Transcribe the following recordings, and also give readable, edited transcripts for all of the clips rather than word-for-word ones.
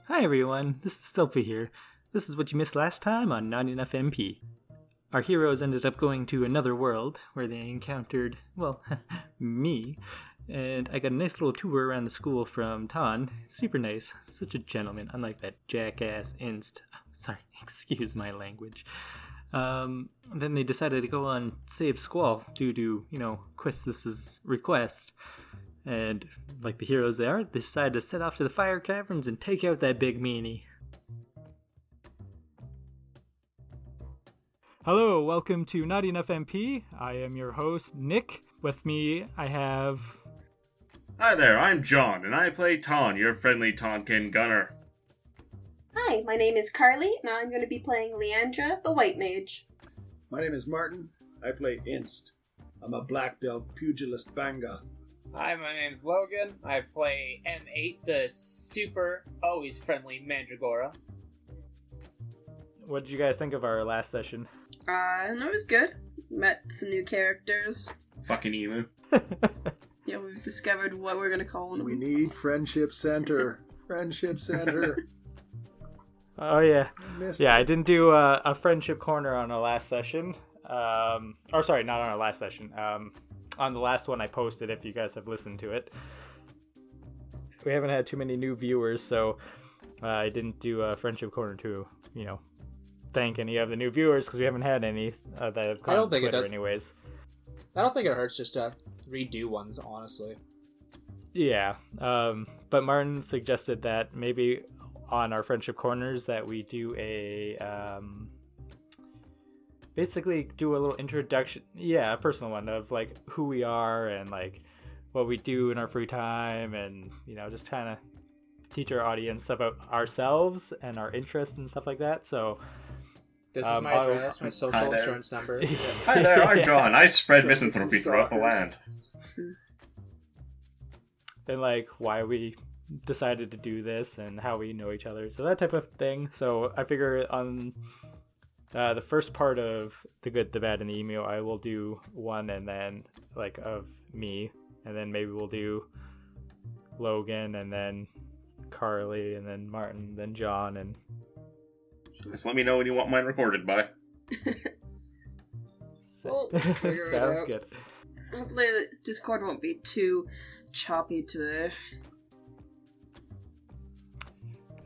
Hi everyone, this is Sophie here. This is what you missed last time on Not Enough MP. Our heroes ended up going to another world where they encountered, well, me, and I got a nice little tour around the school from Ton. Super nice, such a gentleman, unlike that jackass Inst. Sorry, excuse my language. Then they decided to go on Save Squall due to, Questus' request. And, like the heroes they are, they decided to set off to the fire caverns and take out that big meanie. Hello, welcome to Not Enough MP. I am your host, Nick. With me, I have... Hi there, I'm John, and I play Ton, your friendly Tonkin gunner. Hi, my name is Carly, and I'm going to be playing Leandra, the White Mage. My name is Martin. I play Inst. I'm a black belt pugilist banga. Hi, my name's Logan. I play M-8, the super, always friendly Mandragora. What did you guys think of our last session? And it was good. Met some new characters. Fucking emu. Yeah, we've discovered what we're going to call them. We need Friendship Center. Friendship Center. Oh, yeah. Yeah, I didn't do a friendship corner on our last session. Sorry, not on our last session. On the last one I posted, if you guys have listened to it. We haven't had too many new viewers, so I didn't do a friendship corner to, thank any of the new viewers, because we haven't had any that have come on Twitter anyways. I don't think it hurts just to redo ones, honestly. Yeah, but Martin suggested that maybe on our friendship corners that we do basically do a little introduction, a personal one of like who we are and like what we do in our free time, and just kind of teach our audience about ourselves and our interests and stuff like that. So this is my address, my social insurance number. Hi there, I'm John. I spread misanthropy throughout the land. And like why we decided to do this and how we know each other, so that type of thing. So I figure on the first part of the good, the bad, and the emo, I will do one, and then like of me, and then maybe we'll do Logan, and then Carly, and then Martin, then John, and just let me know when you want mine recorded by. We'll figure it out. Sounds good. Hopefully the Discord won't be too choppy today.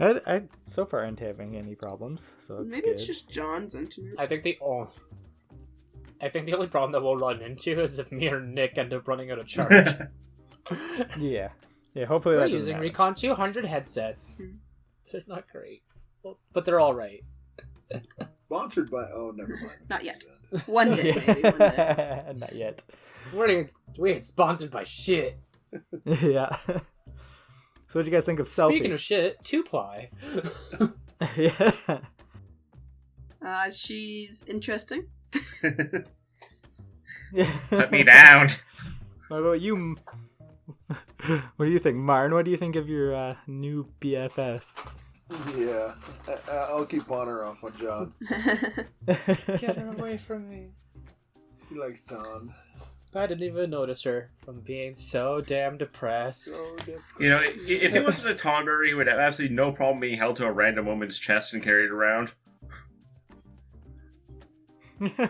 I so far aren't having any problems, so Maybe it's just John's internet. I think the only problem that we'll run into is if me or Nick end up running out of charge. yeah, hopefully We're that using happen. Recon 200 headsets. They're not great, but they're all right. Sponsored by... Oh, never mind. Not yet. One day, maybe. One day. Not yet. We ain't sponsored by shit. Yeah. So what do you guys think of Selfie? Speaking of shit, 2-ply. Yeah. She's interesting. Put me down. What about you? What do you think, Martin? What do you think of your new BFF? Yeah, I'll keep on her off on John. Get her away from me. She likes Don. I didn't even notice her from being so damn depressed. So different. If it wasn't a Tonberry, he would have absolutely no problem being held to a random woman's chest and carried around. I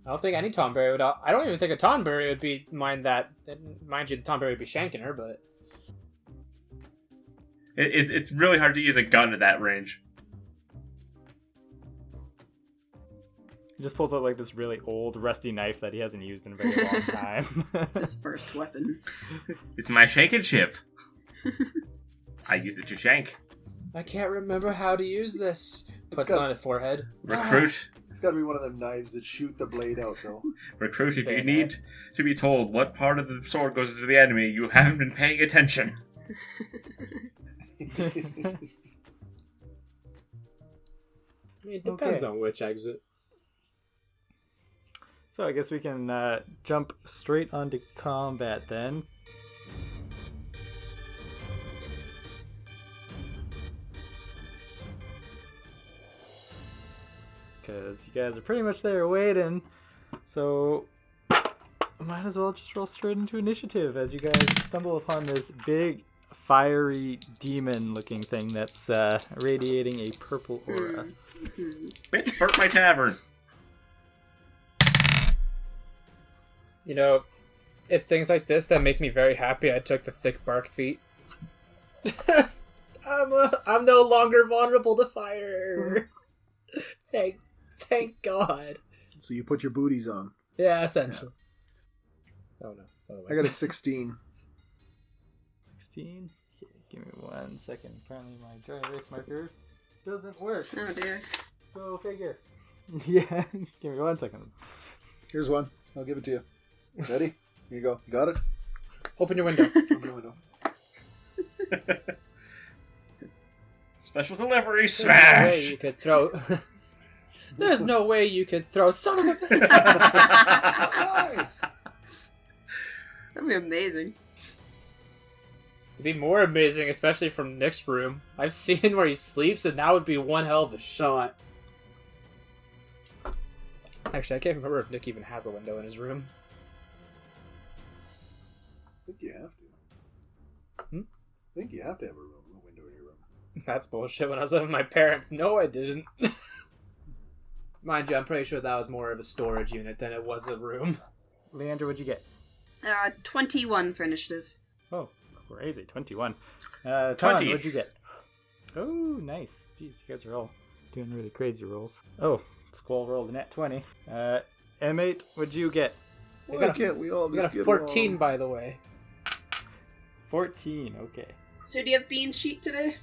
don't think any Tonberry would. I don't even think a Tonberry would be mind you, the Tonberry would be shanking her, but It's really hard to use a gun at that range. He just pulls out like this really old, rusty knife that he hasn't used in a very long time. His first weapon. It's my shanking chip. I use it to shank. I can't remember how to use this. Puts it on his forehead. Recruit. It's gotta be one of them knives that shoot the blade out, though. Recruit, if you need to be told what part of the sword goes into the enemy, you haven't been paying attention. I mean, it depends on which exit. So I guess we can jump straight onto combat then. Because you guys are pretty much there waiting. So might as well just roll straight into initiative as you guys stumble upon this big fiery demon-looking thing that's radiating a purple aura. Bitch, burnt my tavern. You know, it's things like this that make me very happy I took the thick bark feat. I'm no longer vulnerable to fire. Thank God. So you put your booties on. Yeah, essentially. Oh no. I got a 16. 16? Okay, give me 1 second. Apparently my dry erase marker doesn't work. Oh dear. Go figure. Yeah, give me 1 second. Here's one. I'll give it to you. Ready? Here you go. You got it? Open your window. Open the window. Special delivery, There's no way smash! you could throw. There's no way you could throw. Son of a bitch! That'd be amazing. It'd be more amazing, especially from Nick's room. I've seen where he sleeps, and that would be one hell of a shot. Actually, I can't remember if Nick even has a window in his room. I think you have to. I think you have to have a window in your room. That's bullshit. When I was living with my parents, no, I didn't. Mind you, I'm pretty sure that was more of a storage unit than it was a room. Leandra, what'd you get? 21 for initiative. Oh, crazy. 21. Ton, 20. what'd you get? Oh, nice. Jeez, you guys are all doing really crazy rolls. Oh, Squall rolled a nat 20. M-8, what'd you get? Why can't we all We just got a get 14, along? by the way. 14, okay. So do you have bean sheet today?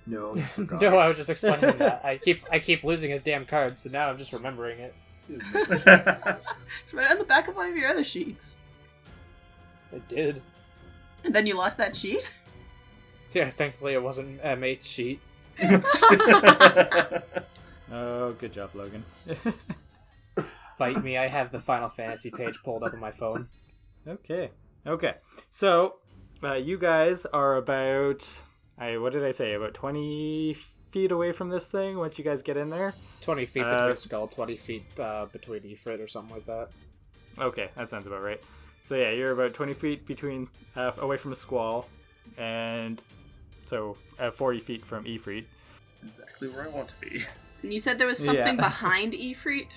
No, I forgot. No, I was just explaining that. I keep losing his damn cards, so now I'm just remembering it. It's right on the back of one of your other sheets. I did. And then you lost that sheet? Yeah, thankfully it wasn't M8's sheet. Oh, good job, Logan. Bite me, I have the Final Fantasy page pulled up on my phone. Okay. So, you guys are about, what did I say, about 20 feet away from this thing once you guys get in there? 20 feet between Skull, 20 feet between Ifrit or something like that. Okay, that sounds about right. So yeah, you're about 20 feet between, away from a Squall, and so 40 feet from Ifrit. Exactly where I want to be. And you said there was something Yeah. behind Ifrit?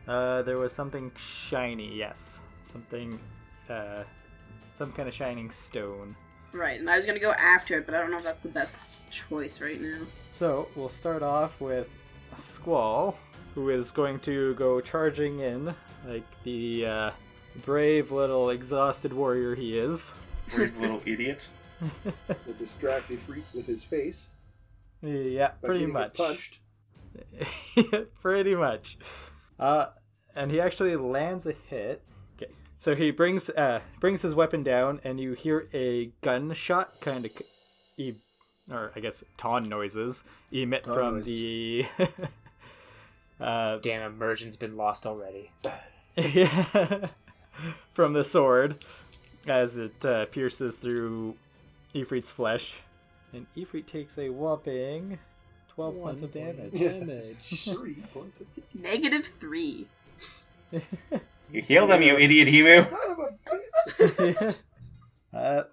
There was something shiny, yes. Something, some kind of shining stone. Right, and I was gonna go after it, but I don't know if that's the best choice right now. So, we'll start off with Squall, who is going to go charging in, like the brave little exhausted warrior he is. Brave little idiot. The distracted freak with his face. Yeah, By pretty getting much. punched. Pretty much. And he actually lands a hit. Okay. So he brings his weapon down, and you hear a gunshot kind of, or I guess taun noises emit Taun from noises. the. Damn, immersion's been lost already. From the sword, as it pierces through Ifrit's flesh, and Ifrit takes a whopping 12 points of damage. Damage. 3 points of -3. You healed him, you idiot Emu. Son of a bitch!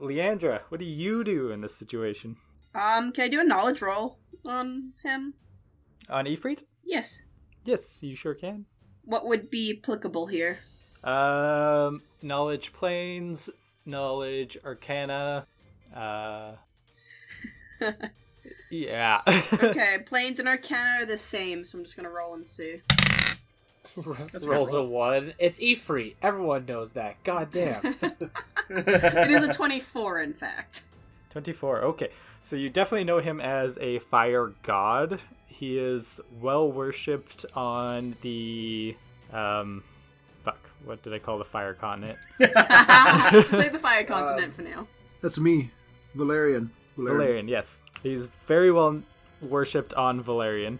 Leandra, what do you do in this situation? Can I do a knowledge roll on him? On Ifrit? Yes. Yes, you sure can. What would be applicable here? Knowledge planes, knowledge arcana, yeah. Okay, planes and arcana are the same, so I'm just gonna roll and see. Rolls a 1. It's Ifrit. Everyone knows that. God damn. It is a 24, in fact. 24, okay. So you definitely know him as a fire god. He is well worshipped on the, what did I call the fire continent? Just say the fire continent for now. That's me, Valerian. Valerian, yes. He's very well worshipped on Valerian.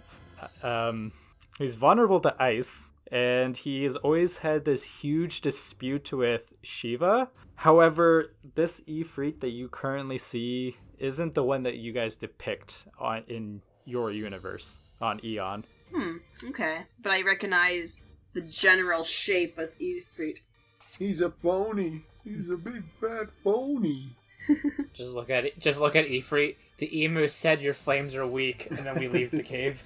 He's vulnerable to ice, and he's always had this huge dispute with Shiva. However, this Ifrit that you currently see isn't the one that you guys depict in your universe on Eon. Okay. But I recognize the general shape of Ifrit. He's a phony. He's a big fat phony. Just look at it. Just look at Ifrit. The emu said your flames are weak, and then we leave the cave.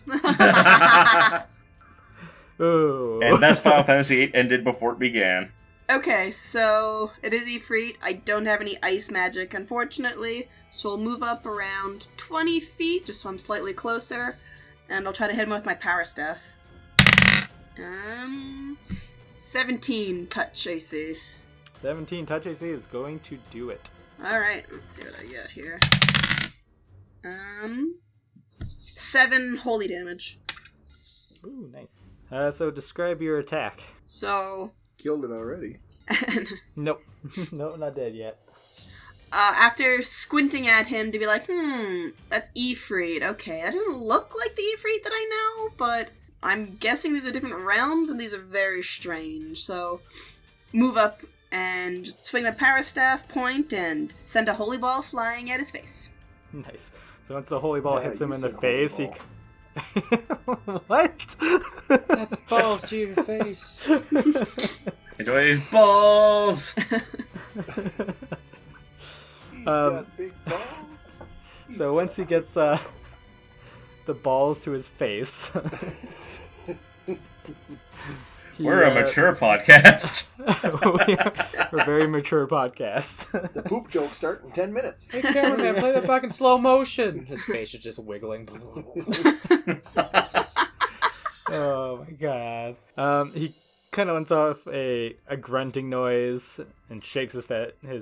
Oh. And that's Final Fantasy VIII ended before it began. Okay, so it is Ifrit. I don't have any ice magic, unfortunately, so we'll move up around 20 feet, just so I'm slightly closer, and I'll try to hit him with my power staff. 17 touch AC. 17 touch AC is going to do it. Alright, let's see what I get here. 7 holy damage. Ooh, nice. So describe your attack. So, Killed it already. Nope. Nope, not dead yet. after squinting at him to be like, that's Ifrit. Okay, that doesn't look like the Ifrit that I know, but I'm guessing these are different realms, and these are very strange. So, move up and swing my power staff, point, and send a holy ball flying at his face. Nice. So once the holy ball Yeah, hits him you in the said face, holy What? That's balls to your face. Enjoy his balls! He's got big balls. So once he gets the balls to his face, We're a mature podcast. We're a very mature podcast. The poop jokes start in 10 minutes. Hey, cameraman, play that back in slow motion. His face is just wiggling. Oh my god. He kind of lets off a grunting noise and shakes his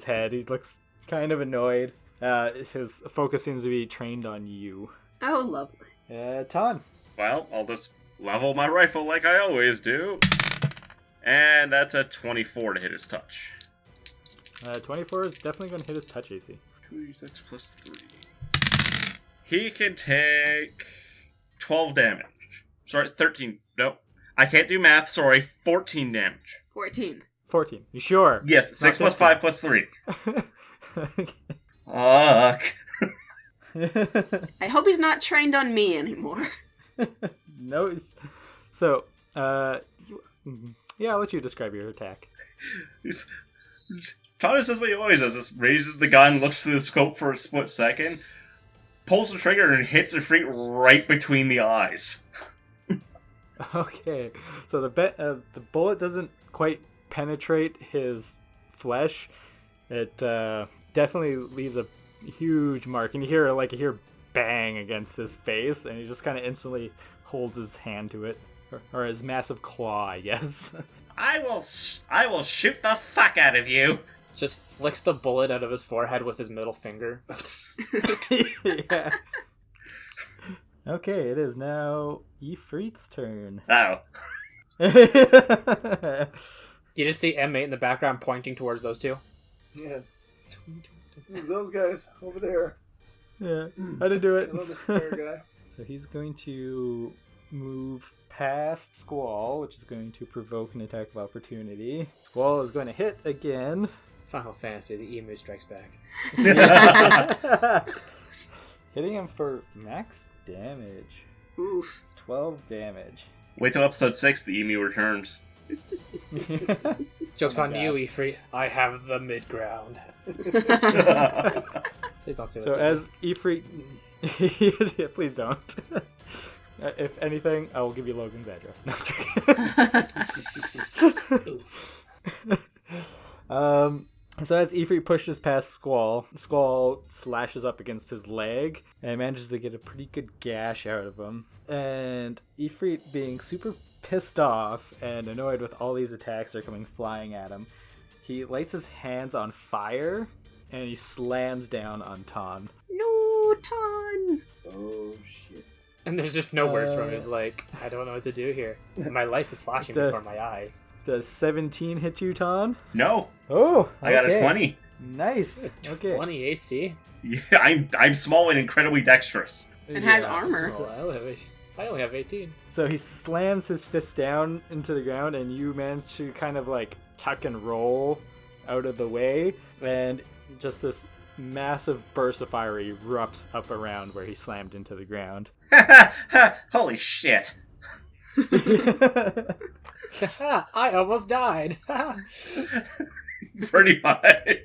head. He looks kind of annoyed. His focus seems to be trained on you. Oh, lovely. Ton. Well, I'll just level my rifle like I always do. And that's a 24 to hit his touch. 24 is definitely going to hit his touch AC. 2d6 plus 3. He can take 12 damage. Sorry, 13. Nope. I can't do math, sorry. 14 damage. 14. 14. You sure? Yes, 6 plus 5 plus 3. Okay. Fuck. I hope he's not trained on me anymore. No. So, yeah, I'll let you describe your attack. Thomas does what he always does. Just raises the gun, looks through the scope for a split second, pulls the trigger, and hits Ifrit right between the eyes. Okay, so the bullet doesn't quite penetrate his flesh. It definitely leaves a huge mark, and you hear bang against his face, and he just kind of instantly holds his hand to it, or his massive claw, I guess. I will shoot the fuck out of you. Just flicks the bullet out of his forehead with his middle finger. Yeah. Okay, it is now Ifrit's turn. Oh. You just see M-8 in the background pointing towards those two. Yeah. Those guys over there. Yeah, how to do it. I love this bear guy. So he's going to move past Squall, which is going to provoke an attack of opportunity. Squall is going to hit again. Final Fantasy, the emu strikes back. Hitting him for max damage. Oof. 12 damage. Wait till episode 6, the emu returns. Joke's Oh on my you, God. Ifrit. I have the mid-ground. Please don't say this. So as Ifrit... Yeah, please don't. If anything, I will give you Logan's address. No, I'm joking. So as Ifrit pushes past Squall slashes up against his leg and manages to get a pretty good gash out of him. And Ifrit, being super pissed off and annoyed with all these attacks that are coming flying at him, he lights his hands on fire and he slams down on Ton. No, Ton! Oh, shit. And there's just no words from him. He's like, I don't know what to do here. My life is flashing before my eyes. Does 17 hit you, Ton? No, Oh, I got a okay. 20. Nice. Okay. 20 AC. Yeah, I'm small and incredibly dexterous. And has Yeah. armor. Oh, I only have 18. So he slams his fist down into the ground, and you manage to kind of like tuck and roll out of the way, and just this massive burst of fire erupts up around where he slammed into the ground. Holy shit. I almost died. Pretty much.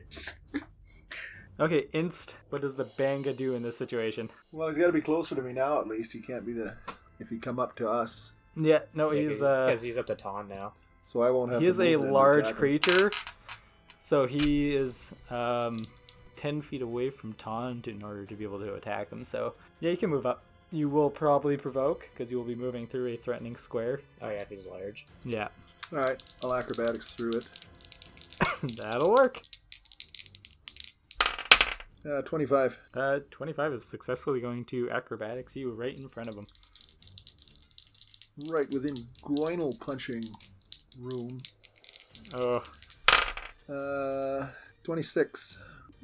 Okay, Inst, what does the Banga do in this situation? Well, he's got to be closer to me now, at least. He can't be if he come up to us. Yeah, no, he's because he's up to Ton now. So I won't have he to is move a then to large attack him. creature, so he is 10 feet away from Taunt in order to be able to attack him. So yeah, you can move up. You will probably provoke because you will be moving through a threatening square. Oh yeah, if he's large. Yeah, Alright, I'll acrobatics through it. that'll work. 25. 25 is successfully going to acrobatics you right in front of him. Right within groinal punching room. Oh, 26.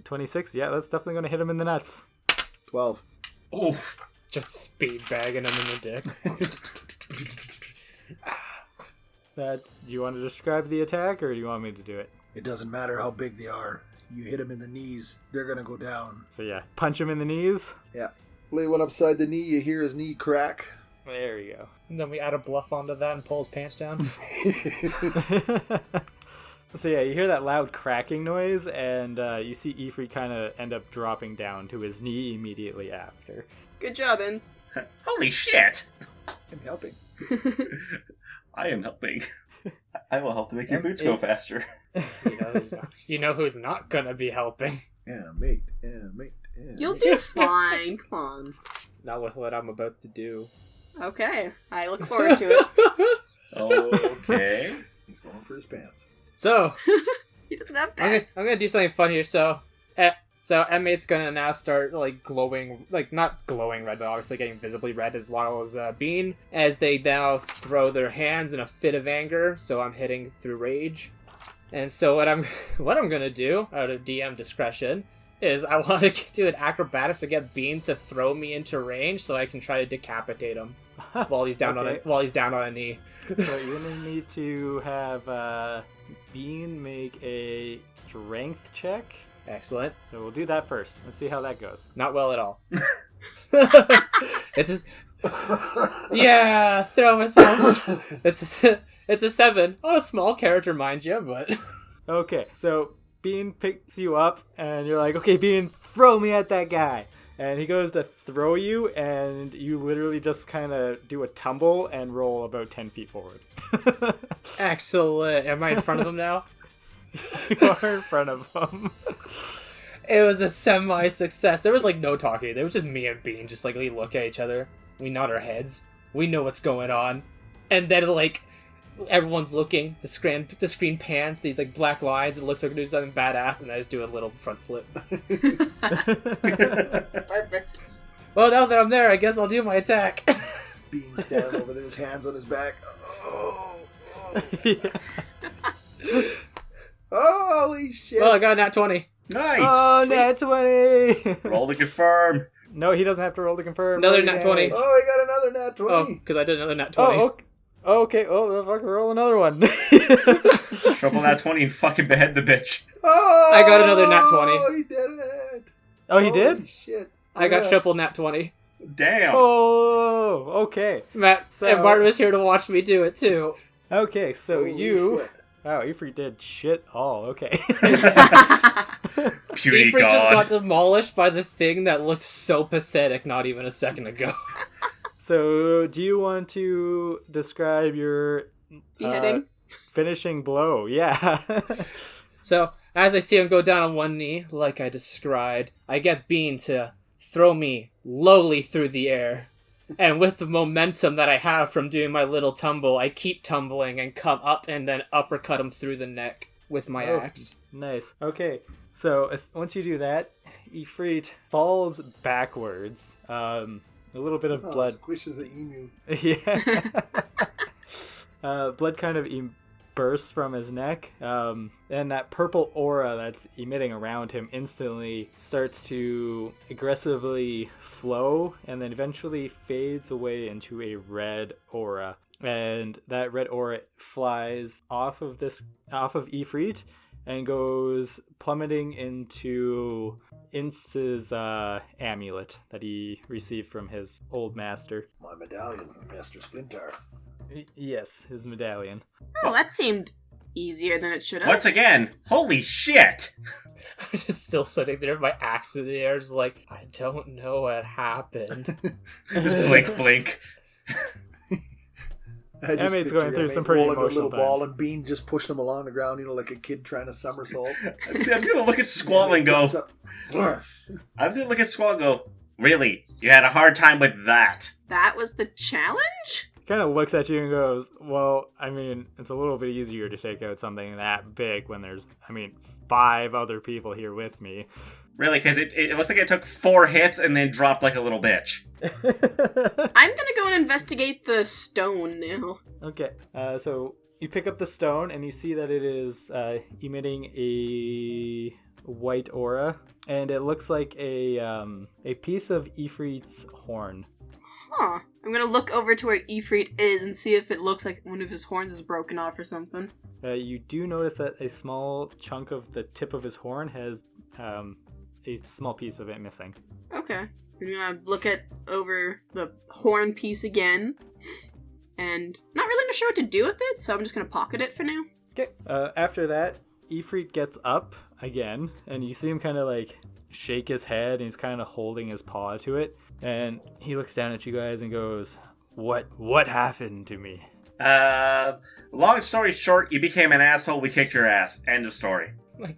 26. Yeah, that's definitely going to hit him in the nuts. 12. Oh, Just speed bagging him in the dick. Do you want to describe the attack, or do you want me to do it? It doesn't matter how big they are. You hit them in the knees, they're gonna go down. So yeah, punch him in the knees. Yeah. Lay one upside the knee, you hear his knee crack. There we go. And then we add a bluff onto that and pull his pants down. So yeah, you hear that loud cracking noise, and you see Ifrit kind of end up dropping down to his knee immediately after. Good job, Inst. holy shit! I'm helping. I am helping. I will help to make your boots go faster. You know who's not gonna be helping. Yeah, mate. Yeah, mate. Yeah, You'll mate. do fine. Come on. Not with what I'm about to do. Okay. I look forward to it. Okay. He's going for his pants. So, He doesn't have I'm pants. gonna do something fun here. So M8's gonna now start like glowing, like not glowing red, but obviously getting visibly red, as well as Bean, as they now throw their hands in a fit of anger. So I'm hitting through rage, and so what I'm gonna do out of DM discretion is I want to do an acrobatics to get Bean to throw me into range, so I can try to decapitate him while he's down Okay. on a knee. So you're gonna need to have Bean make a strength check. Excellent. So we'll do that first. Let's see how that goes. Not well at all. It's just, yeah, throw myself. It's a 7 on a small character, mind you, but Okay, so Bean picks you up, and you're like, okay, Bean, throw me at that guy. And he goes to throw you, and you literally just kind of do a tumble and roll about 10 feet forward. excellent. Am I in front of him now? You are in front of him. It was a semi-success. There was like no talking. There was just me and Bean. Just like we look at each other. We nod our heads. We know what's going on. And then like everyone's looking. The screen pans these like black lines. It looks like we're doing something badass, and I just do a little front flip. Perfect. Well, now that I'm there, I guess I'll do my attack. Bean standing over there, his hands on his back. Oh, holy shit! Well, I got a nat 20. Nice! Oh, Sweet. nat 20! Roll to confirm. No, he doesn't have to roll to confirm. Another Roll nat again. 20. Oh, he got another nat 20. Oh, because I did another nat 20. Oh, okay. Okay, oh, fuck, roll another one. Triple nat 20 and fucking behead the bitch. Oh, I got another nat 20. Oh, he did it. Oh, he Holy did? shit. I got Yeah. triple nat 20. Damn. Oh, okay. Matt So- and Martin was here to watch me do it too. Okay, so Holy you... shit. Wow, Ifrit did shit all, okay. Puny Ifrit just got god. demolished by the thing that looked so pathetic not even a second ago. So, do you want to describe your Beheading. finishing blow? Yeah. So, as I see him go down on one knee, like I described, I get Bean to throw me lowly through the air. And with the momentum that I have from doing my little tumble, I keep tumbling and come up and then uppercut him through the neck with my Oh. axe. Nice. Okay, so once you do that, Ifrit falls backwards. A little bit of Oh, blood. squishes the emu. Yeah. Blood kind of bursts from his neck, and that purple aura that's emitting around him instantly starts to aggressively flow, and then eventually fades away into a red aura. And that red aura flies off of Ifrit and goes plummeting into Insta's amulet that he received from his old master. My medallion from Master Splinter. Yes, his medallion. Oh, that seemed easier than it should have. Once again, holy shit! Just still sitting there, my axe in the air, just like, I don't know what happened. Just blink, blink. I just M8's picture going through M8 some pretty rolling a little emotional ball and Bean just pushing him along the ground, like a kid trying to somersault. I'm just gonna look at Squall and go. I'm just gonna look at Squall and go. Really? You had a hard time with that? That was the challenge? Kind of looks at you and goes, well, I mean, it's a little bit easier to take out something that big when there's, 5 other people here with me. Really? Because it looks like it took 4 hits and then dropped like a little bitch. I'm gonna go and investigate the stone now. Okay, so you pick up the stone and you see that it is emitting a white aura, and it looks like a piece of Ifrit's horn. Huh. I'm gonna look over to where Ifrit is and see if it looks like one of his horns is broken off or something. You do notice that a small chunk of the tip of his horn has a small piece of it missing. Okay. I'm gonna look over the horn piece again, and not really sure what to do with it, so I'm just gonna pocket it for now. Okay. After that, Ifrit gets up again, and you see him kind of like shake his head, and he's kind of holding his paw to it, and he looks down at you guys and goes, What happened to me? Long story short, you became an asshole, we kicked your ass. End of story.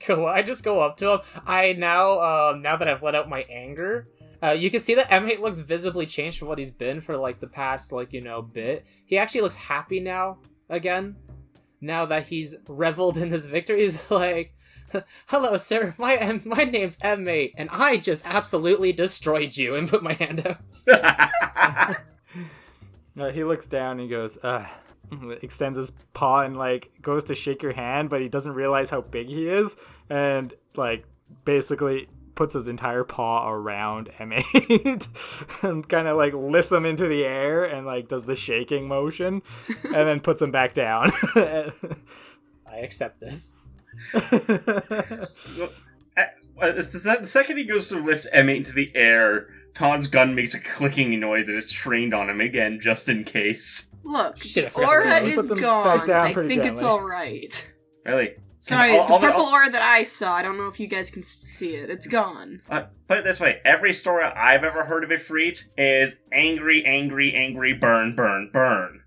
I just go up to him. I now that I've let out my anger, you can see that M8 looks visibly changed from what he's been for the past bit. He actually looks happy now again. Now that he's reveled in this victory, he's like, "Hello, sir. My name's M8, and I just absolutely destroyed you." And put my hand out. He looks down and he goes, extends his paw and goes to shake your hand, but he doesn't realize how big he is, and basically puts his entire paw around M8 and kind of lifts him into the air and does the shaking motion and then puts him back down. I accept this. The second he goes to lift M8 into the air, Todd's gun makes a clicking noise and is trained on him again, just in case. Look, Shit, I the forgot aura to is put them back gone. down I pretty think gently. it's alright. Really? Sorry, the All purple aura that I saw, I don't know if you guys can see it. It's gone. Put it this way, every story I've ever heard of Ifrit is angry, angry, angry, burn, burn, burn.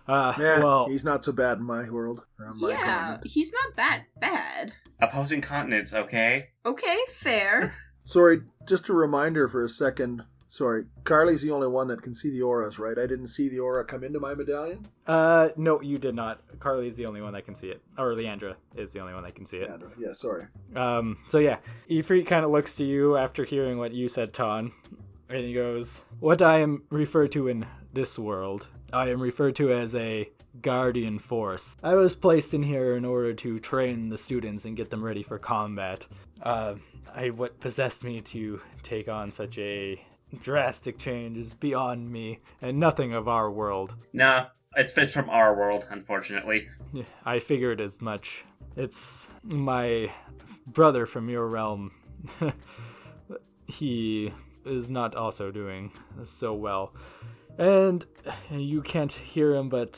Yeah, well, he's not so bad in my world. Or on my Yeah, continent. he's not that bad. Opposing continents, okay? Okay, fair. Sorry, just a reminder for a second. Sorry, Carly's the only one that can see the auras, right? I didn't see the aura come into my medallion? no, you did not. Carly's the only one that can see it. Or Leandra is the only one that can see it. Yeah, sorry. So yeah, Ifrit kind of looks to you after hearing what you said, Ton, and he goes, "What I am referred to in this world, I am referred to as a guardian force. I was placed in here in order to train the students and get them ready for combat. What possessed me to take on such a drastic change is beyond me, and nothing of our world. Nah, it's from our world, unfortunately. I figured as much. It's my brother from your realm. He is not also doing so well. And you can't hear him, but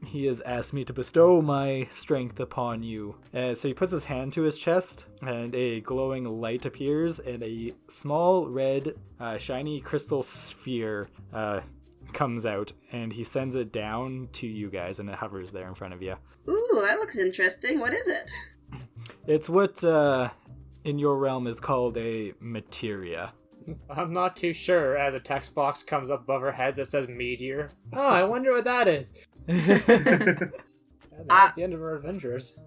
he has asked me to bestow my strength upon you." So he puts his hand to his chest, and a glowing light appears, and a small red, shiny crystal sphere comes out, and he sends it down to you guys, and it hovers there in front of you. Ooh, that looks interesting. What is it? It's what in your realm is called a materia. I'm not too sure, as a text box comes up above our heads that says meteor. Oh, I wonder what that is. And that's the end of our adventures.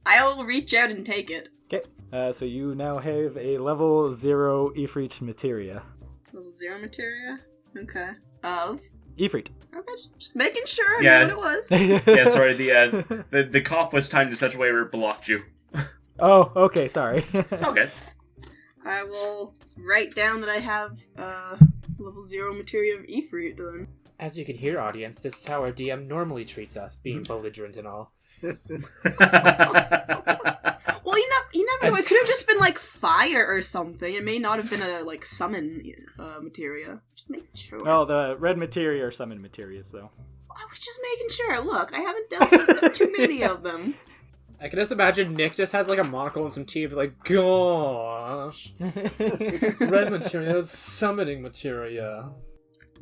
I'll reach out and take it. Okay, so you now have a level 0 Ifrit materia. Level 0 materia? Okay. Of? Ifrit. Okay, just making sure I Yeah. knew what it was. Yeah, sorry, the cough was timed in such a way where it blocked you. Oh, okay, sorry. It's all good. I will write down that I have level 0 materia of Ifrit then. As you can hear, audience, this is how our DM normally treats us, being belligerent and all. Well, you never know. It could have just been fire or something. It may not have been a summon materia. Just making sure. Oh, the red materia are summon materias, though. I was just making sure. Look, I haven't dealt with too many of them. I can just imagine Nick just has like a monocle and some tea, but like, gosh, red materia is summoning materia.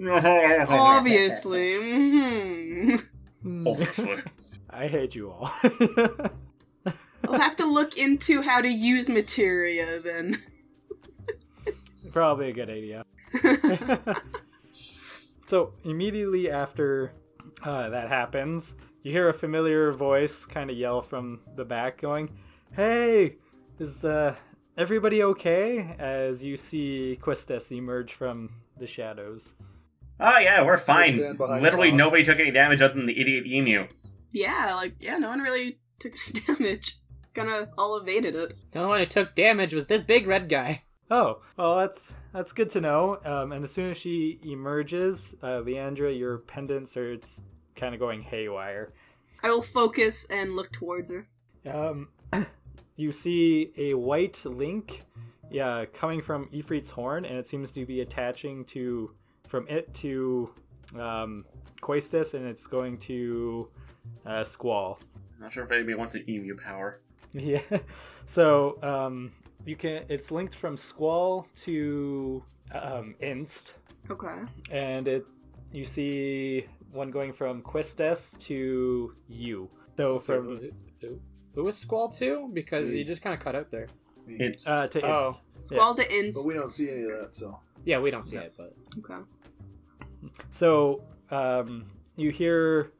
Obviously. Obviously. I hate you all. I'll have to look into how to use materia then. Probably a good idea. So immediately after that happens, you hear a familiar voice kind of yell from the back going, "Hey, is everybody okay?" As you see Quistis emerge from the shadows. Oh yeah, we're fine. Stand behind Literally Tom. nobody took any damage other than the idiot emu. Yeah, no one really took any damage. Kinda all evaded it. The only one who took damage was this big red guy. Oh, well, that's good to know. And as soon as she emerges, Leandra, your pendants are kind of going haywire. I will focus and look towards her. You see a white link, coming from Ifrit's horn, and it seems to be attaching from it to Quistis, and it's going to Squall. Not sure if anybody wants an emu power. Yeah. So it's linked from Squall to Inst, Okay. and you see one going from Quistis to you. So from Who was Squall to? Because you just kind of cut out there. It's to Oh, Squall to Inst. But we don't see any of that, so. yeah, we don't see it, but Okay. So you hear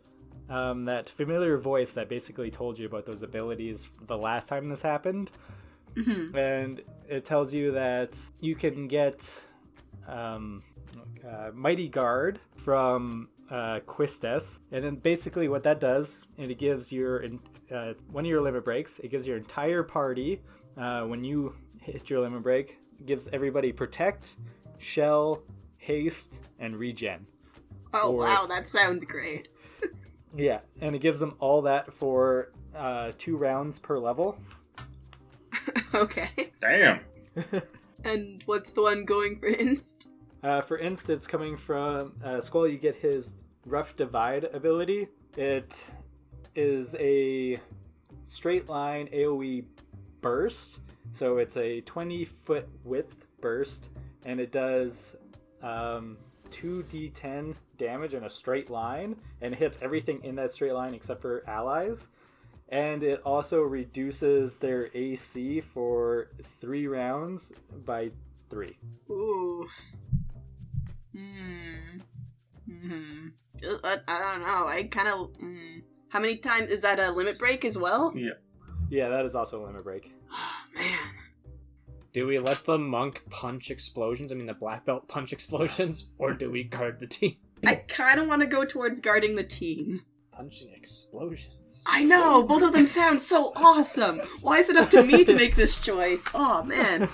that familiar voice that basically told you about those abilities the last time this happened, Mm-hmm. and it tells you that you can get Mighty Guard from Quistis, and then basically what that does, and it gives one of your limit breaks, it gives your entire party, when you hit your limit break, it gives everybody Protect, Shell, Haste, and Regen. Oh, Or- wow, that sounds great. Yeah, and it gives them all that for 2 rounds per level. Okay. damn. And what's the one going for Inst? For instance, it's coming from Squall. You get his Rough Divide ability. It is a straight line AoE burst, so it's a 20-foot width burst, and it does 2d10 damage in a straight line, and it hits everything in that straight line except for allies. And it also reduces their AC for 3 rounds by 3. Ooh. I don't know. I kind of. How many times is that a limit break as well? Yeah. Yeah, that is also a limit break. Oh, man. do we let the monk punch explosions? I mean, the black belt punch explosions, or do we guard the team? I kind of want to go towards guarding the team. Punching explosions. I know, both of them sound so awesome. Why is it up to me to make this choice? Oh man.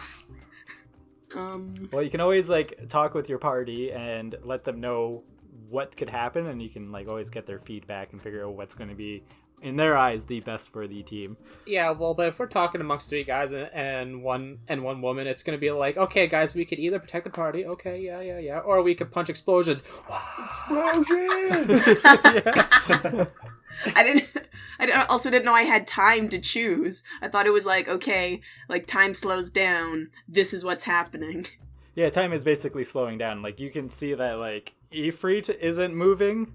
Well, you can always talk with your party and let them know what could happen, and you can always get their feedback and figure out what's going to be, in their eyes, the best for the team. Yeah, well, but if we're talking amongst 3 guys and one woman, it's gonna be like, okay, guys, we could either protect the party, okay, yeah, or we could punch explosions. Explosion! I also didn't know I had time to choose. I thought it was okay, time slows down. This is what's happening. Yeah, time is basically slowing down. You can see that Ifrit isn't moving.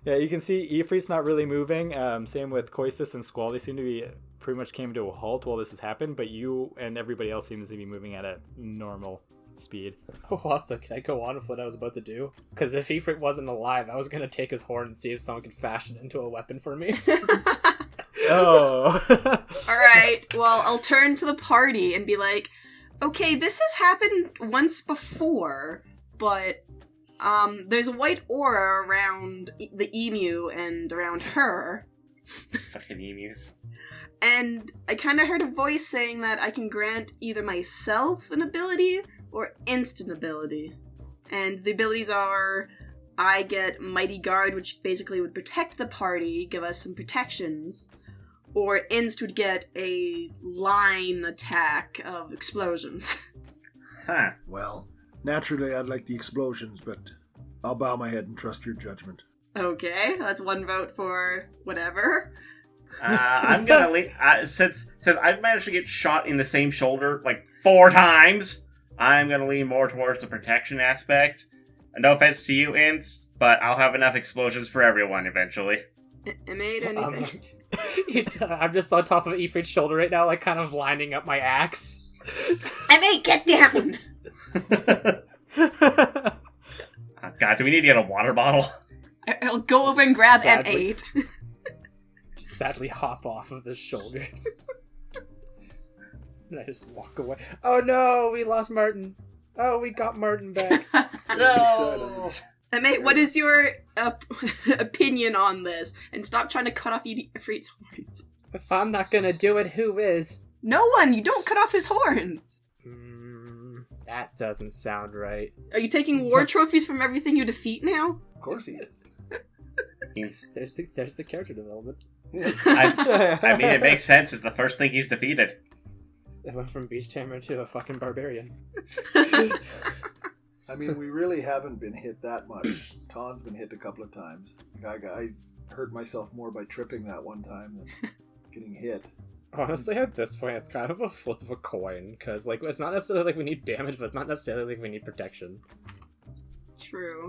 Yeah, you can see Ifrit's not really moving. Same with Quistis and Squall. They seem to be pretty much came to a halt while this has happened, but you and everybody else seems to be moving at a normal speed. Oh, also, can I go on with what I was about to do? Because if Ifrit wasn't alive, I was gonna take his horn and see if someone could fashion it into a weapon for me. Oh. Alright, well, I'll turn to the party and be like, okay, this has happened once before, but there's a white aura around the emu and around her. Fucking emus. And I kind of heard a voice saying that I can grant either myself an ability or instant ability. And the abilities are, I get Mighty Guard, which basically would protect the party, give us some protections. Or Inst would get a line attack of explosions. Huh. Well, naturally I'd like the explosions, but I'll bow my head and trust your judgment. Okay, that's one vote for whatever. I'm gonna lean. Since I've managed to get shot in the same shoulder like 4 times, I'm gonna lean more towards the protection aspect. No offense to you, Ints, but I'll have enough explosions for everyone eventually. M8, anything? I'm just on top of Ifrit's shoulder right now, like kind of lining up my axe. M8, get down! God, do we need to get a water bottle? I'll go over and grab Sadly. M8. Just sadly hop off of the shoulders. And I just walk away. Oh no, we lost Martin. Oh, we got Martin back. No. M8, what is your opinion on this? And stop trying to cut off Ifrit's horns. If I'm not gonna do it, who is? No one! You don't cut off his horns! That doesn't sound right. Are you taking war trophies from everything you defeat now? Of course he is. There's the character development. I mean, it makes sense. It's the first thing he's defeated. It went from beast tamer to a fucking barbarian. I mean, we really haven't been hit that much. Ton's been hit a couple of times. I hurt myself more by tripping that one time than getting hit. Honestly, at this point, it's kind of a flip of a coin, because, like, it's not necessarily like we need damage, but it's not necessarily like we need protection. True.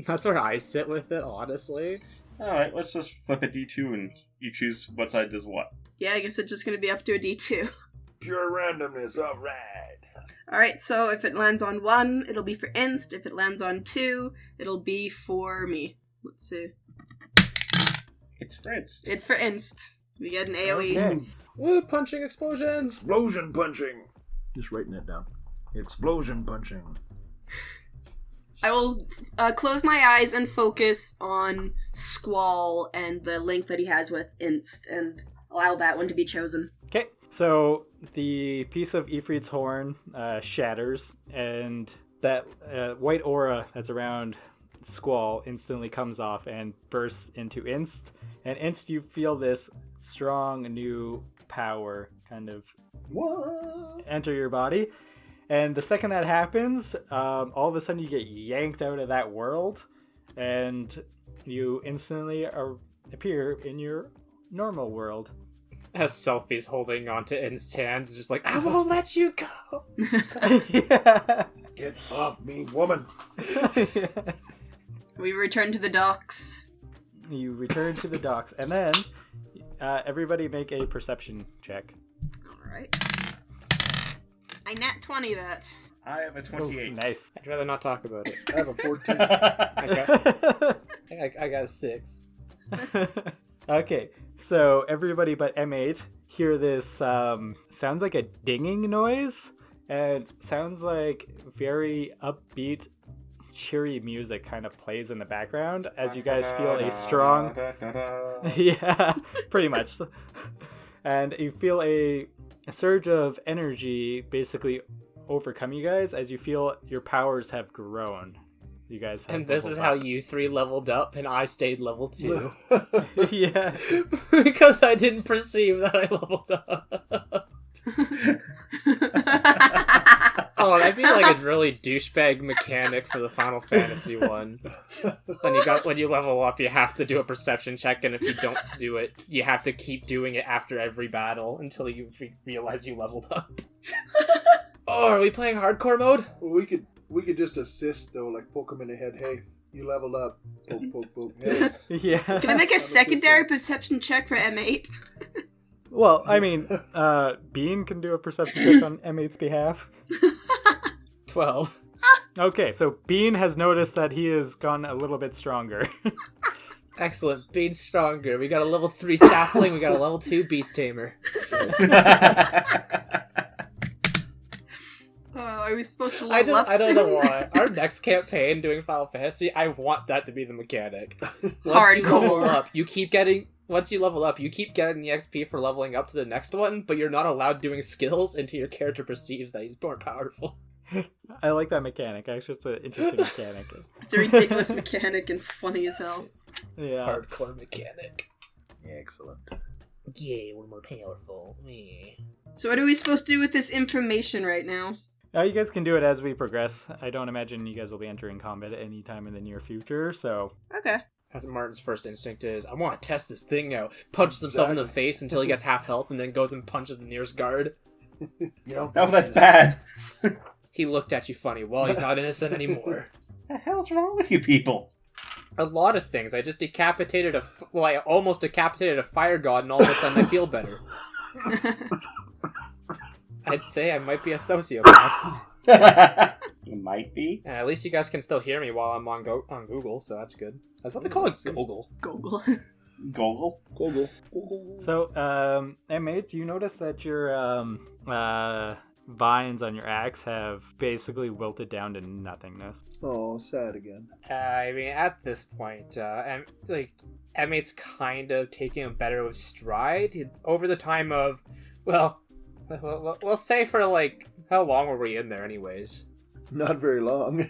That's where I sit with it, honestly. Alright, let's just flip a D2 and you choose what side does what. Yeah, I guess it's just gonna be up to a D2. Pure randomness, alright. Alright, so if it lands on 1, it'll be for Inst. If it lands on 2, it'll be for me. Let's see. It's for Inst. It's for Inst. We get an AoE. Okay. Woo, punching explosions! Explosion punching. Just writing it down. Explosion punching. I will close my eyes and focus on Squall and the link that he has with Inst, and allow that one to be chosen. Okay, so the piece of Ifrit's horn shatters, and that white aura that's around Squall instantly comes off and bursts into Inst. And Inst, you feel this strong new power kind of enter your body. And the second that happens, all of a sudden you get yanked out of that world, and you instantly appear in your normal world. As Selfie's holding onto Inst's hands, just like, I won't let you go! Yeah. Get off me, woman. We return to the docks. You return to the docks, and then everybody make a perception check. Alright. I nat 20 that. I have a 28. Oh, nice. I'd rather not talk about it. I have a 14. I got a 6. Okay, so everybody but M8 hear this, sounds like a dinging noise, and sounds like very upbeat, cheery music kind of plays in the background as you guys feel a strong... Yeah, pretty much. And you feel a surge of energy basically overcome you guys as you feel your powers have grown. You guys have And this is how you 3 leveled up and I stayed level 2. Yeah. Because I didn't perceive that I leveled up. Oh, that'd be like a really douchebag mechanic for the Final Fantasy one. When you level up, you have to do a perception check, and if you don't do it, you have to keep doing it after every battle until you realize you leveled up. Oh, are we playing hardcore mode? Well, we could just assist though, like poke him in the head. Hey, you leveled up. Poke, poke, poke. Hey. Yeah. Can I make a secondary perception check for M8? Well, I mean, Bean can do a perception check on M8's behalf. 12. Okay, so Bean has noticed that he has gone a little bit stronger. Excellent. Being stronger. We got a level 3 sapling, we got a level 2 beast tamer. Are we supposed to I level up don't soon? know why. Our next campaign doing Final Fantasy, I want that to be the mechanic. Hardcore. Once you level up, you keep getting the XP for leveling up to the next one, but you're not allowed doing skills until your character perceives that he's more powerful. I like that mechanic. Actually, it's an interesting mechanic. It's a ridiculous mechanic and funny as hell. Yeah. Hardcore mechanic. Excellent. Yeah, we're more powerful. Me. So what are we supposed to do with this information right now? You guys can do it as we progress. I don't imagine you guys will be entering combat at any time in the near future, so... Okay. as Martin's first instinct is, I want to test this thing out. Punches himself in the face until he gets half health, and then goes and punches the nearest guard. No, that's bad. He looked at you funny. Well, he's not innocent anymore. What the hell's wrong with you people? A lot of things. I just I almost decapitated a fire god, and all of a sudden I feel better. I'd say I might be a sociopath. You might be. And at least you guys can still hear me while I'm on Google, so that's good. That's what they call it, Google. Goggle. Goggle. Google. So, M8, you notice that your vines on your axe have basically wilted down to nothingness. Oh, sad again. I mean, at this point, M8's kind of taking a better with stride over the time of, well, we'll say for how long were we in there, anyways? Not very long.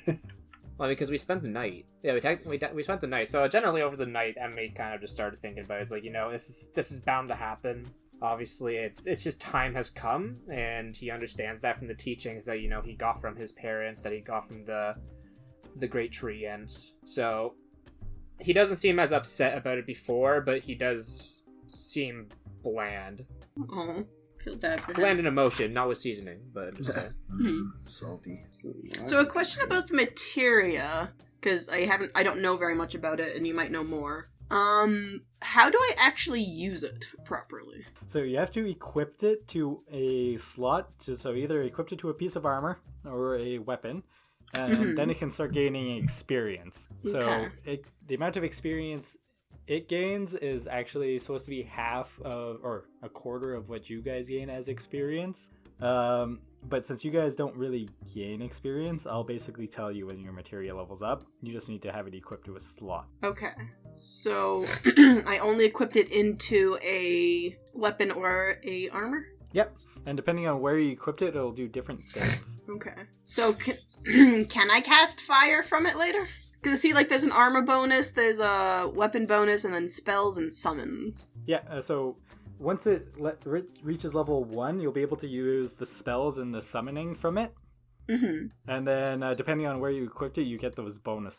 Well, because we spent the night. Yeah, we spent the night. So generally over the night, M8 kind of just started thinking about it. It's this is bound to happen. Obviously, it's just time has come, and he understands that from the teachings that he got from his parents, that he got from the Great Tree, and so he doesn't seem as upset about it before, but he does seem bland. Oh, feel bad for him. Bland in emotion, not with seasoning, but I'm just saying. Salty. So a question about the materia, because I don't know very much about it, and you might know more. How do I actually use it properly? So you have to equip it to a slot, so either equip it to a piece of armor or a weapon, and then it can start gaining experience. Okay. So the amount of experience it gains is actually supposed to be half of, or a quarter of what you guys gain as experience. But since you guys don't really gain experience, I'll basically tell you when your materia level's up. You just need to have it equipped to a slot. Okay. So I only equipped it into a weapon or a armor? Yep. And depending on where you equipped it, it'll do different things. Okay. So can I cast fire from it later? Because see, there's an armor bonus, there's a weapon bonus, and then spells and summons. Yeah, so once it reaches level 1, you'll be able to use the spells and the summoning from it. Mm-hmm. And then, depending on where you equipped it, you get those bonus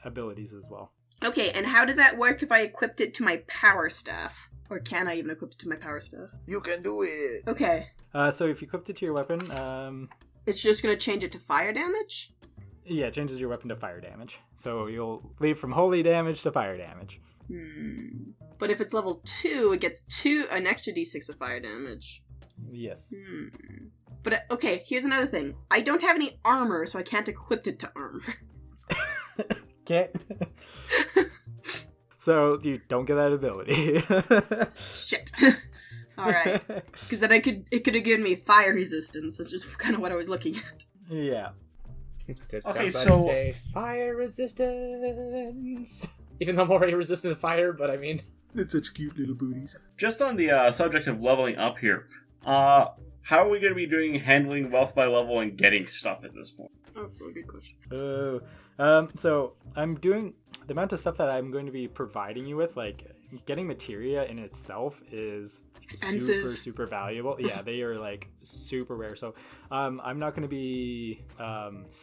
abilities as well. Okay, and how does that work if I equipped it to my power staff? Or can I even equip it to my power staff? You can do it. Okay. So if you equipped it to your weapon, It's just going to change it to fire damage? yeah, it changes your weapon to fire damage. So you'll leave from holy damage to fire damage. But if it's level 2, it gets an extra d6 of fire damage. Yes. But, okay, here's another thing. I don't have any armor, so I can't equip it to armor. Can't. So you don't get that ability. Shit. Alright. Because then it could have given me fire resistance, which is kind of what I was looking at. Yeah. Did Okay, somebody say fire resistance? Even though I'm already resistant to fire, but I mean... It's such cute little booties. Just on the subject of leveling up here, how are we going to be handling wealth by level and getting stuff at this point? Oh, that's a good question. So I'm doing the amount of stuff that I'm going to be providing you with, getting materia in itself is Expensive. super valuable. Yeah, they are super rare. So I'm not going to be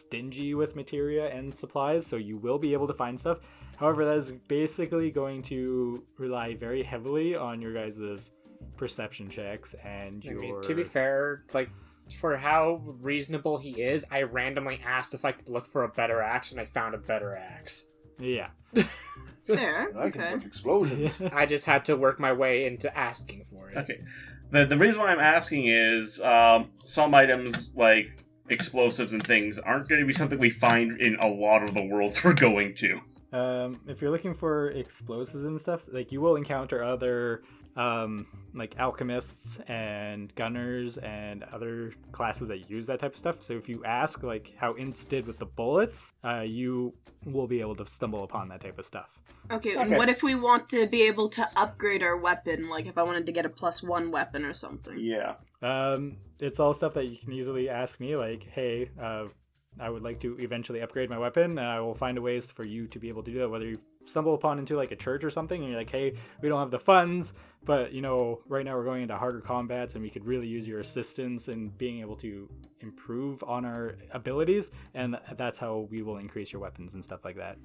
stingy with materia and supplies, so you will be able to find stuff. However, that is basically going to rely very heavily on your guys' perception checks and your... I mean, to be fair, for how reasonable he is, I randomly asked if I could look for a better axe, and I found a better axe. Yeah. Fair. I can Okay. punch explosions. I just had to work my way into asking for it. Okay. The reason why I'm asking is some items like explosives and things aren't going to be something we find in a lot of the worlds we're going to. If you're looking for explosives and stuff, you will encounter other alchemists and gunners and other classes that use that type of stuff. So if you ask how Ints did with the bullets, you will be able to stumble upon that type of stuff. Okay, and what if we want to be able to upgrade our weapon? If I wanted to get a +1 weapon or something? Yeah. It's all stuff that you can easily ask me, hey, I would like to eventually upgrade my weapon. I will find a ways for you to be able to do that, whether you stumble upon into a church or something and you're hey, we don't have the funds, But, you know, right now we're going into harder combats, and we could really use your assistance in being able to improve on our abilities, and that's how we will increase your weapons and stuff like that.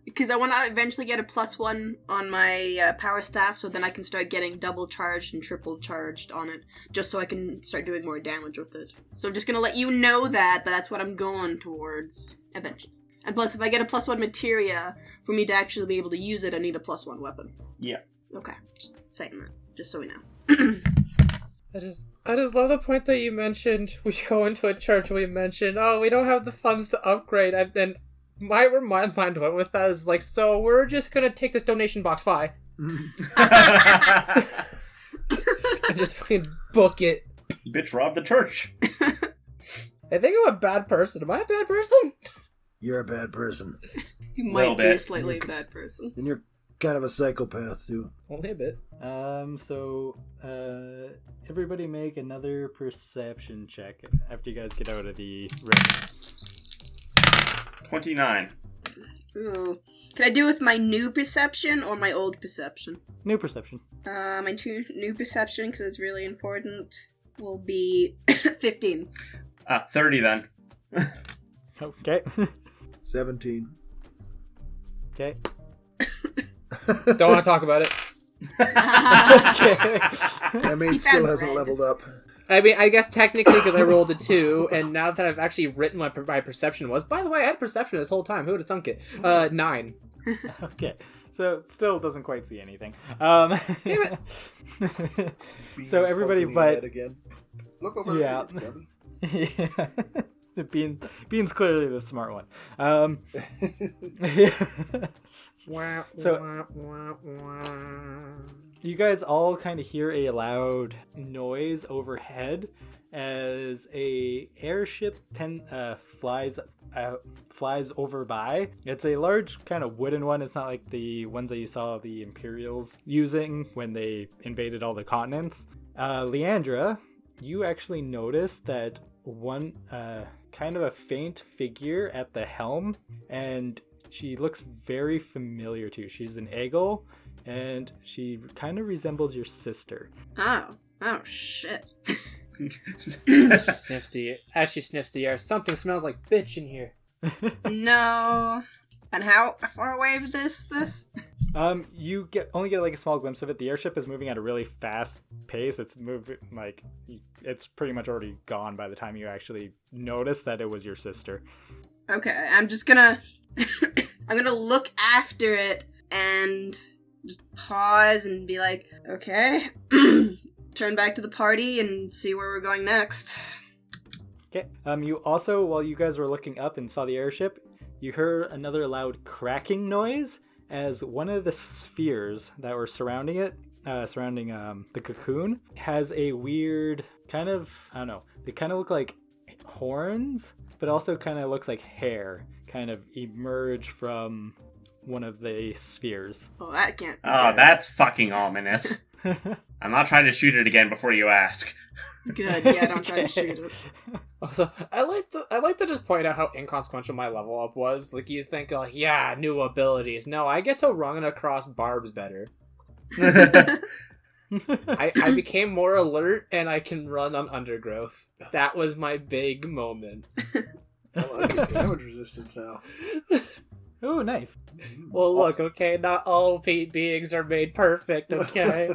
Because I want to eventually get a +1 on my power staff, so then I can start getting double charged and triple charged on it, just so I can start doing more damage with it. So I'm just going to let you know that that's what I'm going towards eventually. And plus, if I get a +1 materia, for me to actually be able to use it, I need a +1 weapon. Yeah. Okay, just saying that, just so we know. I just love the point that you mentioned. We go into a church and we mention, oh, we don't have the funds to upgrade. And my mind went with that is like, so we're just gonna take this donation box fine. And just fucking book it. Bitch robbed the church. I think I'm a bad person. Am I a bad person? You're a bad person. You might be bit. a slightly bad person. And you're kind of a psychopath, too. Only a bit. Everybody make another perception check after you guys get out of the room. 29. Ooh. Can I do with my new perception or my old perception? New perception. My new perception, because it's really important, will be 15. 30 then. Okay. 17. Okay. Don't want to talk about it. M-8 still hasn't leveled up. I mean, I guess technically because I rolled a 2, and now that I've actually written what my perception was, by the way, I had perception this whole time. Who would have thunk it? 9. Okay. So still doesn't quite see anything. Damn it. So everybody but again. Look over yeah. Yeah. Bean's clearly the smart one. So you guys all kind of hear a loud noise overhead as a airship flies over by. It's a large kind of wooden one. It's not like the ones that you saw the Imperials using when they invaded all the continents. Leandra, you actually noticed that one kind of a faint figure at the helm, and she looks very familiar to you. She's an Eagle, and she kind of resembles your sister. Oh shit. As she sniffs the air, something smells like bitch in here. No. And how far away is this? You only get like a small glimpse of it. The airship is moving at a really fast pace. It's moving like it's pretty much already gone by the time you actually notice that it was your sister. Okay, I'm just gonna I'm gonna look after it and just pause and be like, okay, turn back to the party and see where we're going next. Okay. You also, while you guys were looking up and saw the airship, you heard another loud cracking noise as one of the spheres that were surrounding it, the cocoon, has a weird kind of, I don't know, they kind of look like horns, but also kind of looks like hair kind of emerge from one of the spheres. Oh, that can't be Oh, good. that's fucking ominous. I'm not trying to shoot it again before you ask. Good, yeah, don't try to shoot it. Also, I like to just point out how inconsequential my level up was. Like, you think, like, yeah, new abilities. No, I get to run across barbs better. I became more alert, and I can run on undergrowth. That was my big moment. I get damage resistance now. Oh, nice. Well, look, okay, not all beings are made perfect, okay?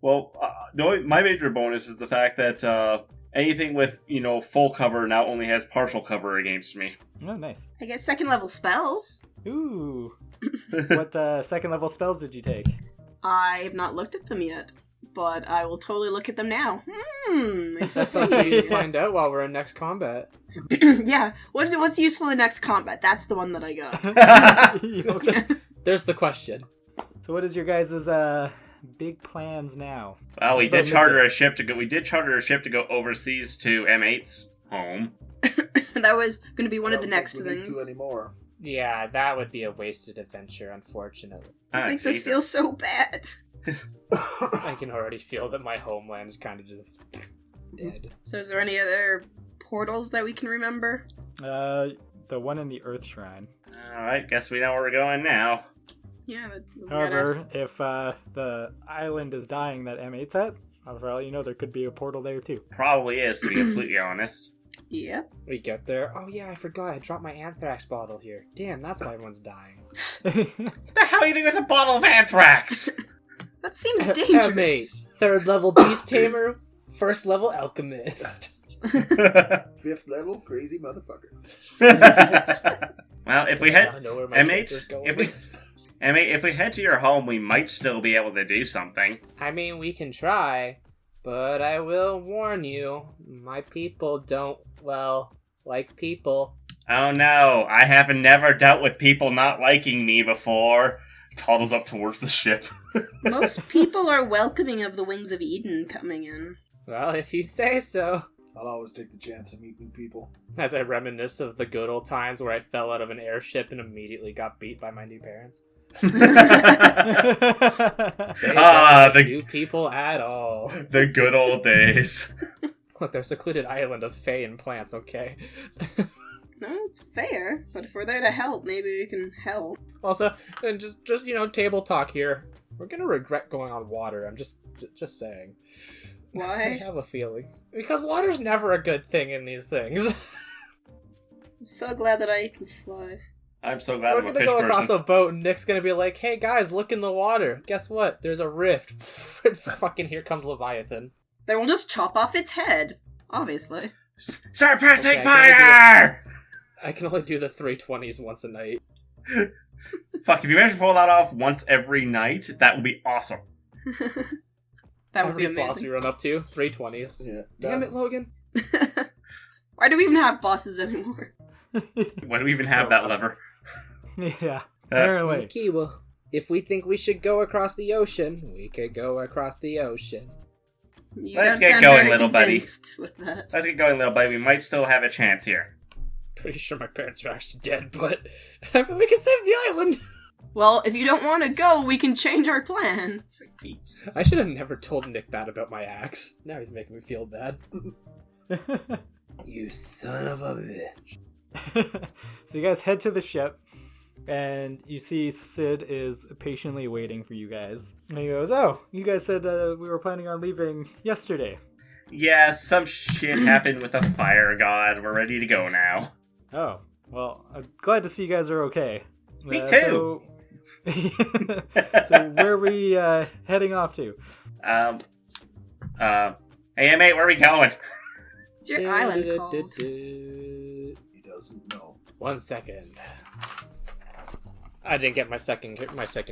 Well, my major bonus is the fact that anything with, full cover now only has partial cover against me. Oh, nice. I get second level spells. Ooh. What second level spells did you take? I have not looked at them yet, but I will totally look at them now. That's something you find out while we're in next combat. Yeah, what's useful in next combat? That's the one that I got. Okay. There's the question. So what is your guys' big plans now? Well, we did charter a ship to go overseas to M8's home. That was going to be one of the I don't next think we need things. to anymore. Yeah, that would be a wasted adventure, unfortunately. Makes us feel so bad. I can already feel that my homeland's kind of just dead. So is there any other portals that we can remember? The one in the Earth Shrine. Alright, guess we know where we're going now. Yeah, but However, if the island is dying that M8's at, for all you know, there could be a portal there too. Probably is, to be completely honest. Yep. We get there. Oh yeah, I forgot. I dropped my anthrax bottle here. Damn, that's why everyone's dying. What the hell are you doing with a bottle of anthrax? That seems dangerous. M8, 3rd level beast tamer, 1st level alchemist. 5th level crazy motherfucker. Well, if we head I know where my M8, character's going. if we head to your home, we might still be able to do something. I mean, we can try, but I will warn you, my people don't, well, like people. Oh no, I have never dealt with people not liking me before. Toddles up towards the ship. Most people are welcoming of the Wings of Eden coming in. Well, if you say so. I'll always take the chance to meet new people. As I reminisce of the good old times where I fell out of an airship and immediately got beat by my new parents. They don't like new people at all. The good old days. Look, there's a secluded island of fae and plants, okay? No, it's fair, but if we're there to help, maybe we can help. Also, and just table talk here. We're gonna regret going on water. I'm just saying. I Why? have a feeling. Because water's never a good thing in these things. I'm so glad that I can fly. I'm so glad We're I'm a gonna fish go person. across a boat and Nick's gonna be like, hey guys, look in the water. Guess what? There's a rift. Fucking here comes Leviathan. Then we'll just chop off its head. Obviously. Start pressing Okay, fire! I can only do the 320s once a night. Fuck, if you manage to pull that off once every night, that would be awesome. That would be Every boss we amazing. run up to, 320s. Yeah. Damn it, Logan. Why do we even have bosses anymore? Why do we even have that lever? Yeah, apparently. Okay, well, if we think we should go across the ocean, we could go across the ocean. You Let's don't get sound going, very little buddy. convinced with that. Let's get going, little buddy. We might still have a chance here. Pretty sure my parents are actually dead, but I mean, we can save the island. Well, if you don't want to go, we can change our plans. I should have never told Nick that about my axe. Now he's making me feel bad. You son of a bitch. So you guys head to the ship, and you see Sid is patiently waiting for you guys. And he goes, oh, you guys said we were planning on leaving yesterday. Yeah, some shit happened with the fire god. We're ready to go now. Oh, well, I'm glad to see you guys are okay. Me too. So where are we heading off to? Hey, M8, where are we going? What's your island called? He doesn't know. 1 second. I didn't get my second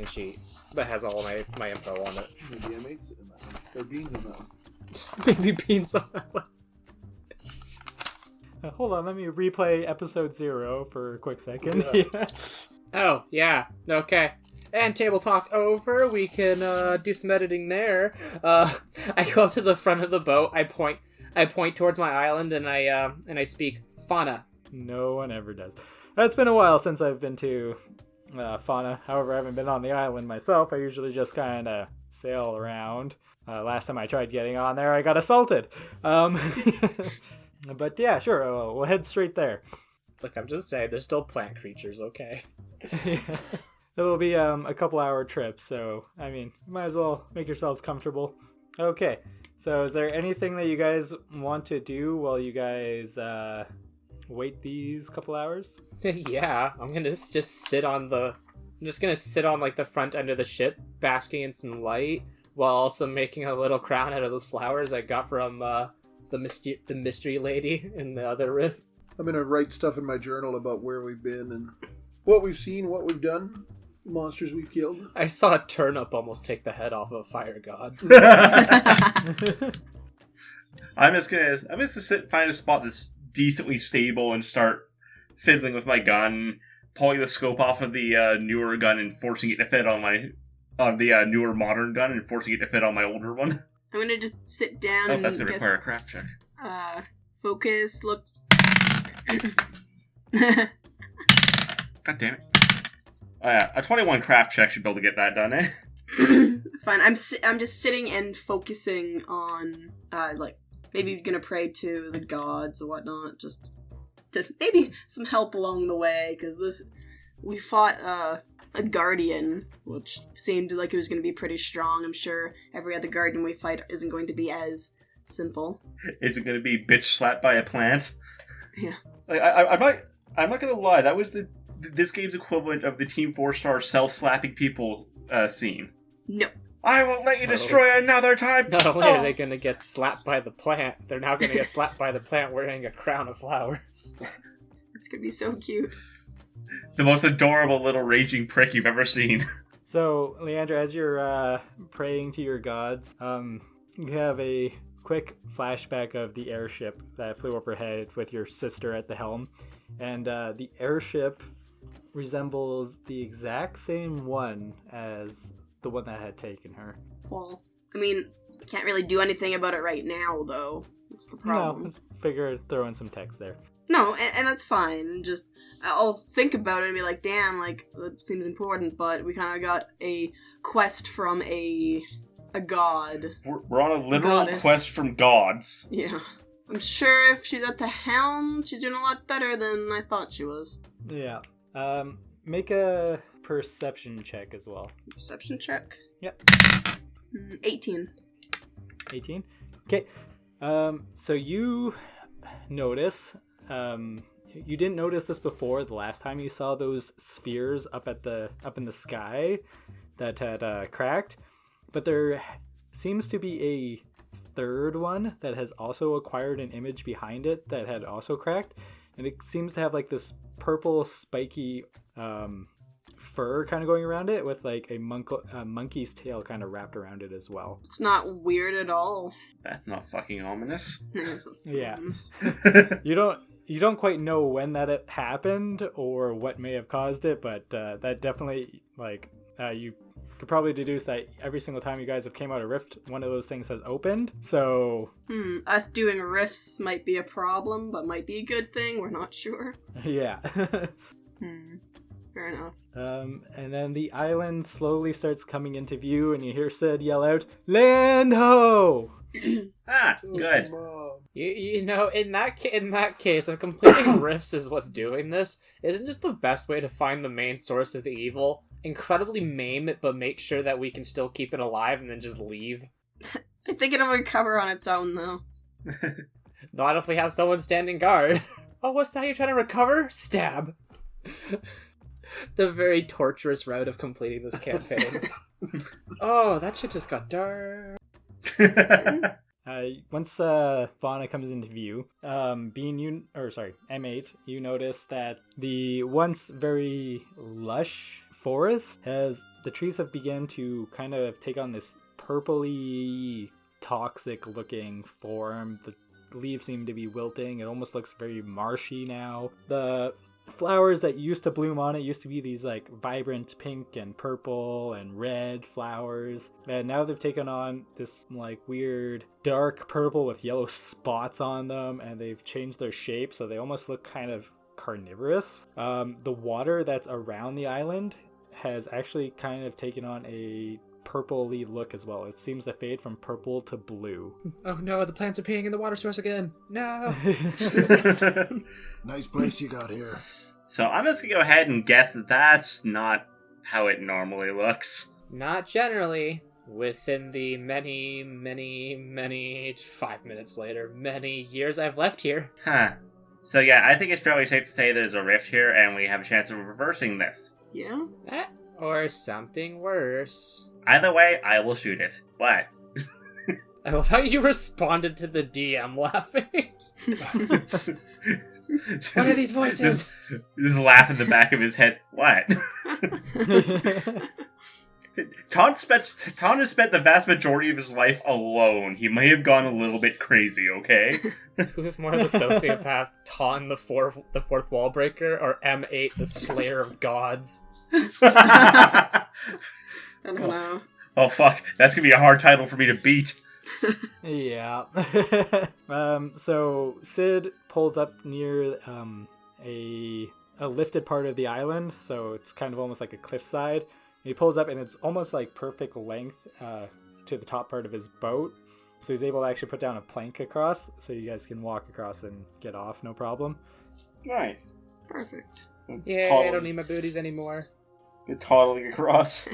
sheet that has all my info on it. Maybe M8's in that one. There are beans in that one. Maybe beans on that one. Hold on, let me replay episode 0 for a quick second. Yeah. Yeah. Oh, yeah. Okay. And table talk over. We can do some editing there. I go up to the front of the boat. I point towards my island and I speak fauna. No one ever does. It's been a while since I've been to Fauna. However, I haven't been on the island myself. I usually just kind of sail around. Last time I tried getting on there, I got assaulted. But yeah, sure, we'll head straight there. Look, I'm just saying, there's still plant creatures, okay? Yeah. It'll be a couple-hour trip, so, I mean, you might as well make yourselves comfortable. Okay, so is there anything that you guys want to do while you guys wait these couple hours? Yeah, I'm gonna just sit on like the front end of the ship, basking in some light, while also making a little crown out of those flowers I got from the mystery lady in the other rift. I'm gonna write stuff in my journal about where we've been and what we've seen, what we've done, monsters we've killed. I saw a turnip almost take the head off of a fire god. I'm just gonna sit, find a spot that's decently stable and start fiddling with my gun, pulling the scope off of the newer gun and forcing it to fit on the newer modern gun and forcing it to fit on my older one. I'm gonna just sit down and That's gonna require a craft check. focus, look. God damn it. Oh yeah, a 21 craft check should be able to get that done, eh? It's fine. I'm just sitting and focusing on like maybe gonna pray to the gods or whatnot, just to maybe some help along the way, because We fought a guardian, which seemed like it was going to be pretty strong. I'm sure every other guardian we fight isn't going to be as simple. Is it going to be bitch slapped by a plant? Yeah. Like, I'm not going to lie. That was this game's equivalent of the Team 4-star self-slapping people scene. No. I won't let you destroy another time. Not only are they going to get slapped by the plant, they're now going to get slapped by the plant wearing a crown of flowers. It's going to be so cute. The most adorable little raging prick you've ever seen. So, Leandra, as you're praying to your gods, you have a quick flashback of the airship that flew overhead with your sister at the helm. And the airship resembles the exact same one as the one that had taken her. Well, I mean, can't really do anything about it right now, though. That's the problem. No, figure throw in some text there. No, and that's fine. Just, I'll think about it and be like, damn, like, that seems important, but we kind of got a quest from a god. We're on a literal Goddess. quest from gods. Yeah. I'm sure if she's at the helm, she's doing a lot better than I thought she was. Yeah. Make a perception check as well. Perception check? Yep. 18. 18? Okay. So you notice, you didn't notice this before the last time you saw those spheres up in the sky that had cracked, but there seems to be a third one that has also acquired an image behind it that had also cracked, and it seems to have like this purple spiky fur kind of going around it with like a monkey's tail kind of wrapped around it as well. It's not weird at all. That's not fucking ominous. Yeah. You don't quite know when that it happened or what may have caused it, but that definitely, like, you could probably deduce that every single time you guys have came out of Rift, one of those things has opened. So Us doing rifts might be a problem, but might be a good thing. We're not sure. yeah. Fair enough. And then the island slowly starts coming into view, and you hear Sid yell out, "Land ho!" Good. You know, in that case, if completing rifts is what's doing this, isn't just the best way to find the main source of the evil? Incredibly maim it, but make sure that we can still keep it alive and then just leave? I think it'll recover on its own, though. Not if we have someone standing guard. Oh, what's that? You're trying to recover? Stab. The very torturous route of completing this campaign. Oh, that shit just got dark. Once fauna comes into view, M-8, you notice that the once very lush forest the trees have begun to kind of take on this purpley, toxic looking form. The leaves seem to be wilting. It almost looks very marshy now. The flowers that used to bloom on it used to be these like vibrant pink and purple and red flowers, and now they've taken on this like weird dark purple with yellow spots on them, and they've changed their shape so they almost look kind of carnivorous. The water that's around the island has actually kind of taken on a purpley look as well. It seems to fade from purple to blue. Oh no, the plants are peeing in the water source again. No. Nice place you got here. So I'm just gonna go ahead and guess that that's not how it normally looks. Not generally. Within the many 5 minutes later, many years I've left here. Huh. So yeah, I think it's fairly safe to say there's a rift here and we have a chance of reversing this. Yeah? Or something worse. Either way, I will shoot it. What? I love how you responded to the DM laughing. What are these voices? Just laugh in the back of his head. What? Ton has spent the vast majority of his life alone. He may have gone a little bit crazy, okay? Who's more of the sociopath, Ton the fourth wall breaker, or M-8 the slayer of gods? I don't know. Oh fuck, that's gonna be a hard title for me to beat. Yeah. So Sid pulls up near a lifted part of the island, so it's kind of almost like a cliffside. He pulls up and it's almost like perfect length to the top part of his boat, so he's able to actually put down a plank across, so you guys can walk across and get off, no problem. Nice. Perfect. Yeah, I don't need my booties anymore. Toddling across.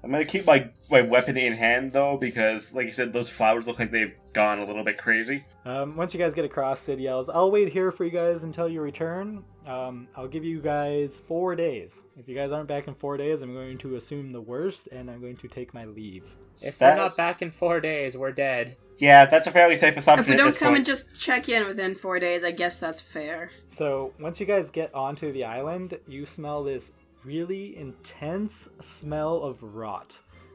I'm gonna keep my weapon in hand though, because like you said, those flowers look like they've gone a little bit crazy. Once you guys get across, Sid yells, I'll wait here for you guys until you return. I'll give you guys 4 days. If you guys aren't back in 4 days, I'm going to assume the worst, and I'm going to take my leave. If we're not back in 4 days, we're dead. Yeah, that's a fairly safe assumption. If we at don't this come point. and just check in within 4 days, I guess that's fair. So once you guys get onto the island, you smell this really intense smell of rot.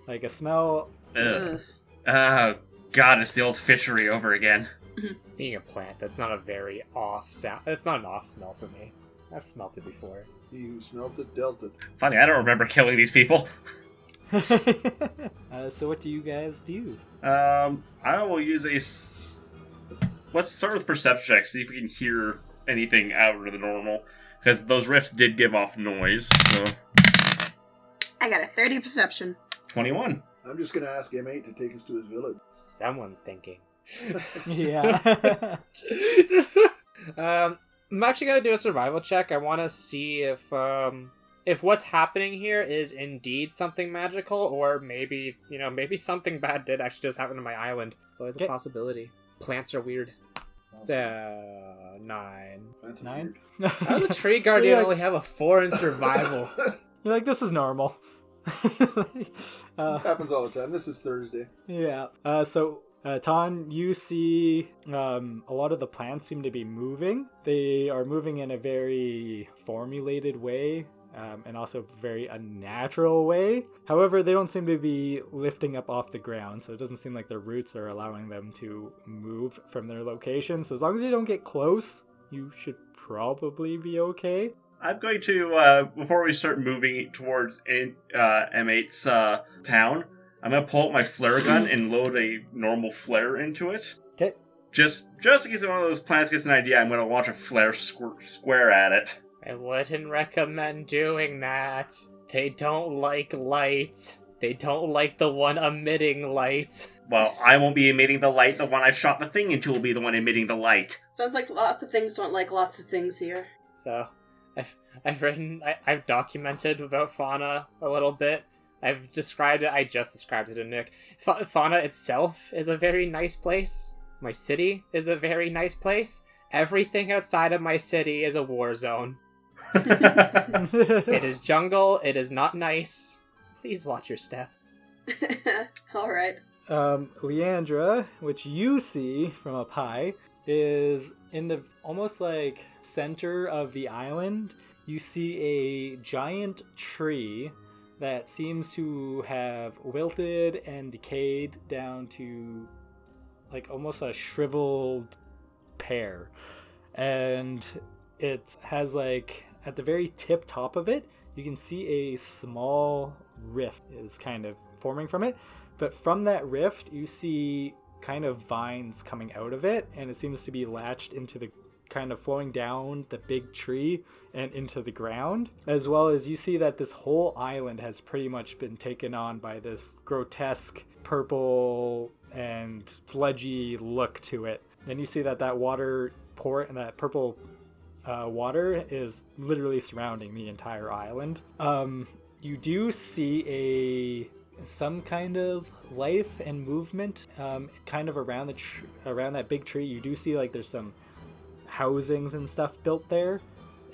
Like a smell... Ugh. Oh, God, it's the old fishery over again. Being a plant, that's not a very off sound. That's not an off smell for me. I've smelt it before. He who smelt it, dealt it. Funny, I don't remember killing these people. So what do you guys do? I will use let's start with perception check, see if we can hear anything out of the normal. Because those rifts did give off noise, so... I got a 30 perception. 21. I'm just going to ask M-8 to take us to his village. Someone's thinking. Yeah. I'm actually gonna do a survival check. I want to see if what's happening here is indeed something magical, or maybe something bad did actually just happen to my island. It's always a possibility. Plants are weird. Awesome. 9. That's 9? weird. How does a tree guardian only have a 4 in survival? You're like, this is normal. This happens all the time. This is Thursday. Yeah. Ton, you see a lot of the plants seem to be moving. They are moving in a very formulated way, and also very unnatural way. However, they don't seem to be lifting up off the ground, so it doesn't seem like their roots are allowing them to move from their location. So as long as you don't get close, you should probably be okay. I'm going to, before we start moving towards M8's town, I'm going to pull out my flare gun and load a normal flare into it. Okay. Just in case one of those plants gets an idea, I'm going to launch a flare square at it. I wouldn't recommend doing that. They don't like light. They don't like the one emitting light. Well, I won't be emitting the light. The one I've shot the thing into will be the one emitting the light. Sounds like lots of things don't like lots of things here. So, I've documented about fauna a little bit. I've described it. I just described it to Nick. Fauna itself is a very nice place. My city is a very nice place. Everything outside of my city is a war zone. It is jungle. It is not nice. Please watch your step. Alright. Leandra, which you see from up high, is in the almost like center of the island. You see a giant tree that seems to have wilted and decayed down to like almost a shriveled pear. And it has like at the very tip top of it, you can see a small rift is kind of forming from it. But from that rift, you see kind of vines coming out of it, and it seems to be latched into the kind of flowing down the big tree and into the ground, as well as you see that this whole island has pretty much been taken on by this grotesque purple and sludgy look to it. And you see that water and that purple water is literally surrounding the entire island. You do see some kind of life and movement kind of around around that big tree. You do see like there's some housings and stuff built there,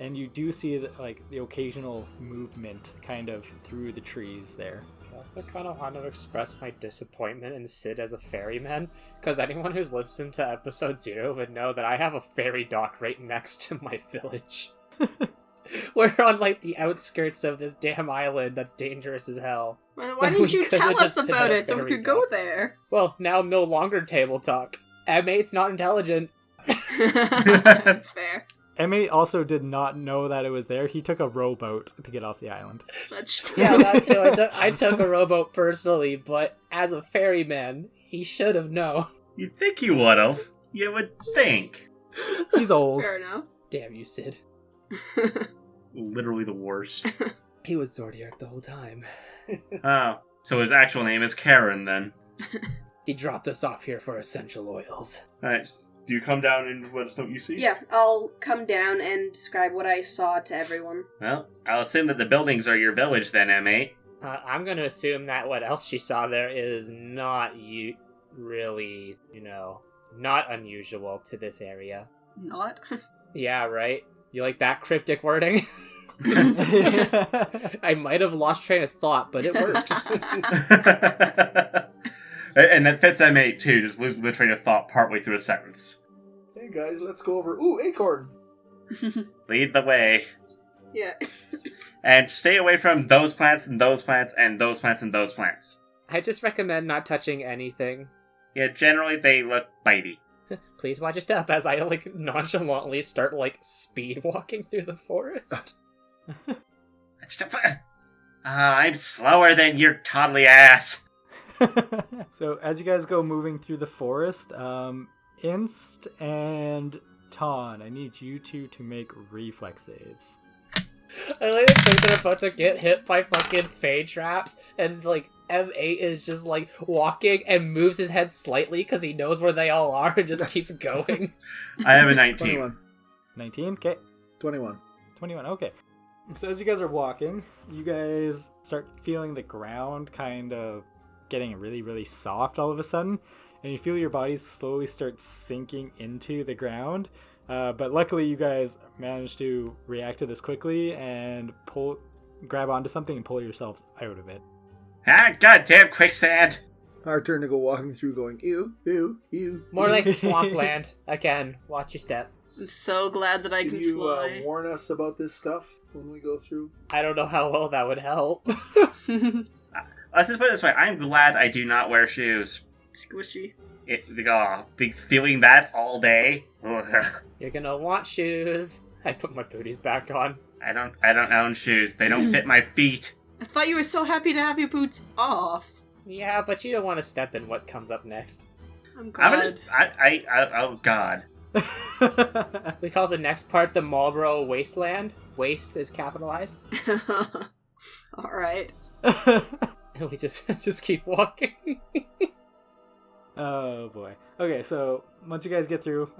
and you do see like the occasional movement kind of through the trees there. I also kind of want to express my disappointment in Sid as a ferryman, because anyone who's listened to episode 0 would know that I have a ferry dock right next to my village. We're on like the outskirts of this damn island that's dangerous as hell. Well, why didn't you tell us about it so we could go there? Well, now no longer table talk. M8's not intelligent. That's fair. M8 also did not know that it was there. He took a rowboat to get off the island. That's true. Yeah, that too. I took a rowboat personally, but as a ferryman, he should have known. You'd think he would have. You would think. He's old. Fair enough. Damn you, Sid. Literally the worst. He was Zordiark the whole time. Oh, so his actual name is Karen then. He dropped us off here for essential oils. Alright, Do you come down and let us know what you see? Yeah, I'll come down and describe what I saw to everyone. Well, I'll assume that the buildings are your village then, M8. I'm going to assume that what else she saw there is not really, not unusual to this area. Not? Yeah, right? You like that cryptic wording? I might have lost train of thought, but it works. And that fits M8 too, just losing the train of thought partway through a sentence. Hey guys, let's go over. Ooh, acorn. Lead the way. Yeah. And stay away from those plants and those plants and those plants and those plants. I just recommend not touching anything. Yeah, generally they look bitey. Please watch your step as I, nonchalantly start, speed walking through the forest. I'm slower than your toddly ass. So as you guys go moving through the forest, Inst and Ton, I need you two to make reflex saves. I like to think they're about to get hit by fucking fey traps, and M8 is just walking and moves his head slightly because he knows where they all are and just keeps going. I have a 19. 21. 19? Okay. 21. 21, okay. So as you guys are walking, you guys start feeling the ground kind of getting really, really soft all of a sudden, and you feel your bodies slowly start sinking into the ground. But luckily you guys managed to react to this quickly and grab onto something and pull yourselves out of it. Ah, goddamn quicksand! Our turn to go walking through going, ew, ew, ew. More like swampland. Again, watch your step. I'm so glad that I Can can you fly. warn us about this stuff when we go through? I don't know how well that would help. Let's just put it this way, I'm glad I do not wear shoes. Squishy. Be feeling that all day? Ugh. You're gonna want shoes. I put my booties back on. I don't own shoes. They don't fit my feet. I thought you were so happy to have your boots off. Yeah, but you don't want to step in what comes up next. I'm glad. Oh god. We call the next part the Marlboro Wasteland. Waste is capitalized. Alright. And we just keep walking. Oh boy. Okay, so once you guys get through,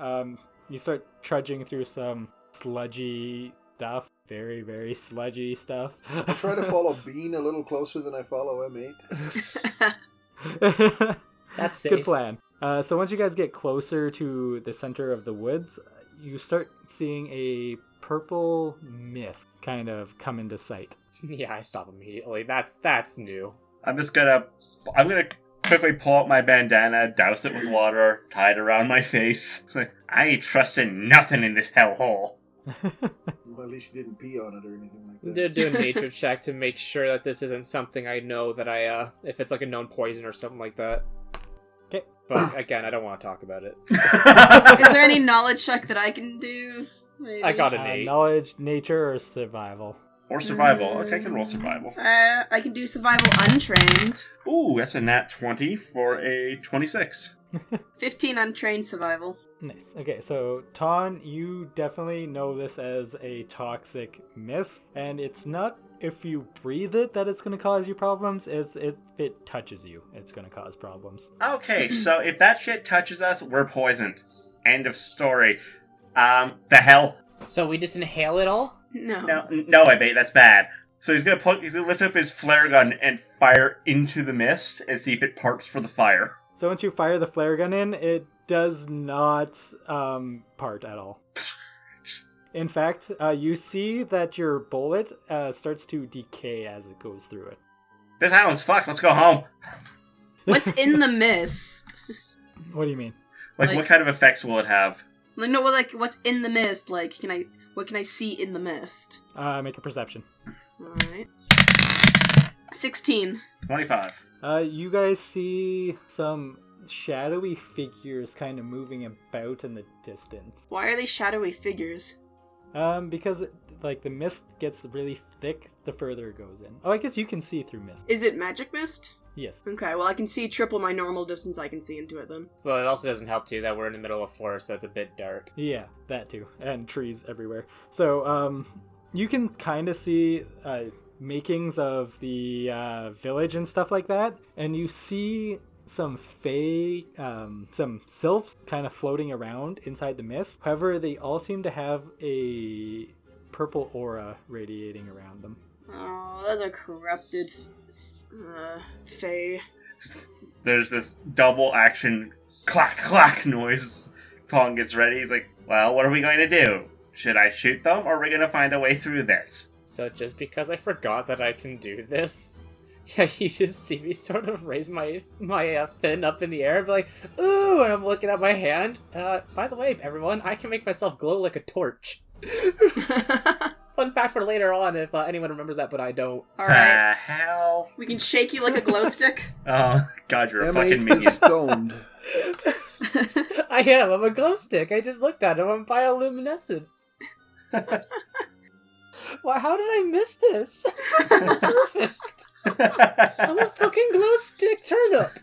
you start trudging through some sludgy stuff. Very, very sludgy stuff. I try to follow Bean a little closer than I follow M8. That's safe. Good plan. So once you guys get closer to the center of the woods, you start seeing a purple mist kind of come into sight. Yeah, I stop immediately. That's new. I'm gonna quickly pull out my bandana, douse it with water, tie it around my face. It's like, I ain't trusting nothing in this hellhole. Well, at least you didn't pee on it or anything like that. Do a nature check to make sure that this isn't something I know that if it's a known poison or something like that. Okay. But again, I don't want to talk about it. Is there any knowledge check that I can do? Maybe? I got an 8. Knowledge, nature, or survival? Or survival. Okay, I can roll survival. I can do survival untrained. Ooh, that's a nat 20 for a 26. 15 untrained survival. Nice. Okay, so Ton, you definitely know this as a toxic mist, and it's not if you breathe it that it's going to cause you problems, it's if it touches you, it's going to cause problems. Okay, so if that shit touches us, we're poisoned. End of story. The hell? So we just inhale it all? No, I bet that's bad. So he's gonna lift up his flare gun and fire into the mist and see if it parts for the fire. So once you fire the flare gun in, it does not part at all. In fact, you see that your bullet starts to decay as it goes through it. This island's fucked. Let's go home. What's in the mist? What do you mean? Like, what kind of effects will it have? Like, no, like, what's in the mist? Like, what can I see in the mist? Make a perception. Alright. 16. 25. You guys see some shadowy figures kind of moving about in the distance. Why are they shadowy figures? Because the mist gets really thick the further it goes in. Oh, I guess you can see through mist. Is it magic mist? Yes. Okay, well I can see triple my normal distance I can see into it then. Well, it also doesn't help too that we're in the middle of a forest, so it's a bit dark. Yeah, that too. And trees everywhere. So, you can kind of see makings of the village and stuff like that, and you see some some sylphs kind of floating around inside the mist. However, they all seem to have a purple aura radiating around them. Oh, those are corrupted Fae. There's this double action clack clack noise. Tong gets ready. He's like, well, what are we going to do? Should I shoot them, or are we going to find a way through this? So just because I forgot that I can do this, yeah, you just see me sort of raise my fin up in the air and be like, ooh, and I'm looking at my hand. By the way, everyone, I can make myself glow like a torch. Fun fact for later on if anyone remembers that, but I don't. Alright. The hell? We can shake you like a glow stick. Oh, God, you're a M8 fucking is minion. stoned. I am. I'm a glow stick. I just looked at him. I'm bioluminescent. Well, how did I miss this? Perfect. I'm a fucking glow stick turnip.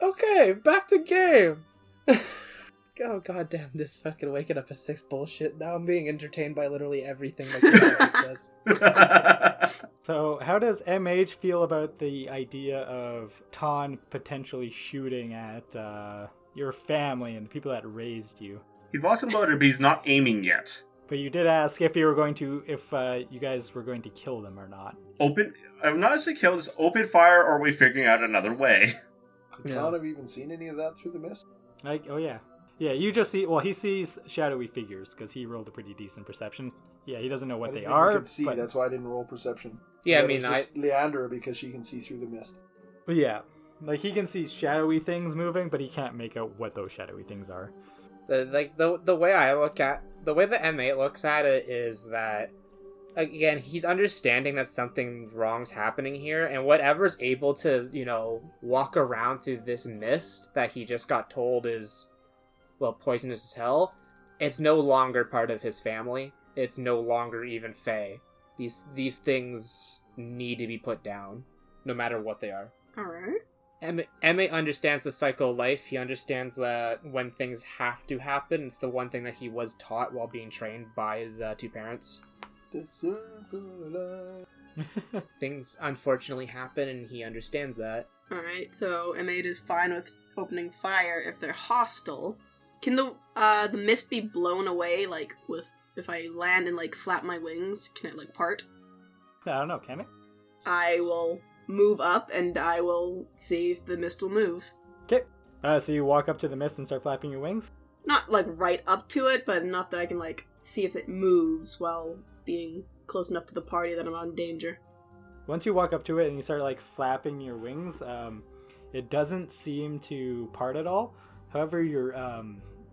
Okay, back to game. Oh, goddamn, this fucking waking up at 6 bullshit. Now I'm being entertained by literally everything my character says. So, how does MH feel about the idea of Ton potentially shooting at your family and the people that raised you? He's locked and loaded, but he's not aiming yet. But you did ask if you guys were going to kill them or not. I'm not necessarily kill, just open fire, or are we figuring out another way? Could Tom have even seen any of that through the mist? Oh yeah. Yeah, you just see, well, he sees shadowy figures, because he rolled a pretty decent perception. Yeah, he doesn't know what I they didn't think we are. could see, but... that's why I didn't roll perception. Yeah, I it mean, was just Leandra, because she can see through the mist. But yeah, like, he can see shadowy things moving, but he can't make out what those shadowy things are. The way I look at the way the M8 looks at it is that, again, he's understanding that something wrong's happening here, and whatever's able to, walk around through this mist that he just got told is, well, poisonous as hell. It's no longer part of his family. It's no longer even Fae. These things need to be put down, no matter what they are. Alright. M8 understands the cycle of life. He understands that when things have to happen, it's the one thing that he was taught while being trained by his two parents. The circle of life. Things unfortunately happen, and he understands that. Alright, so M8 is fine with opening fire if they're hostile. Can the mist be blown away, like, if I land and, like, flap my wings? Can it, like, part? I don't know, can it? I will move up, and I will see if the mist will move. Okay. So you walk up to the mist and start flapping your wings? Not, like, right up to it, but enough that I can, like, see if it moves while being close enough to the party that I'm not in danger. Once you walk up to it and you start, like, flapping your wings, it doesn't seem to part at all. However, your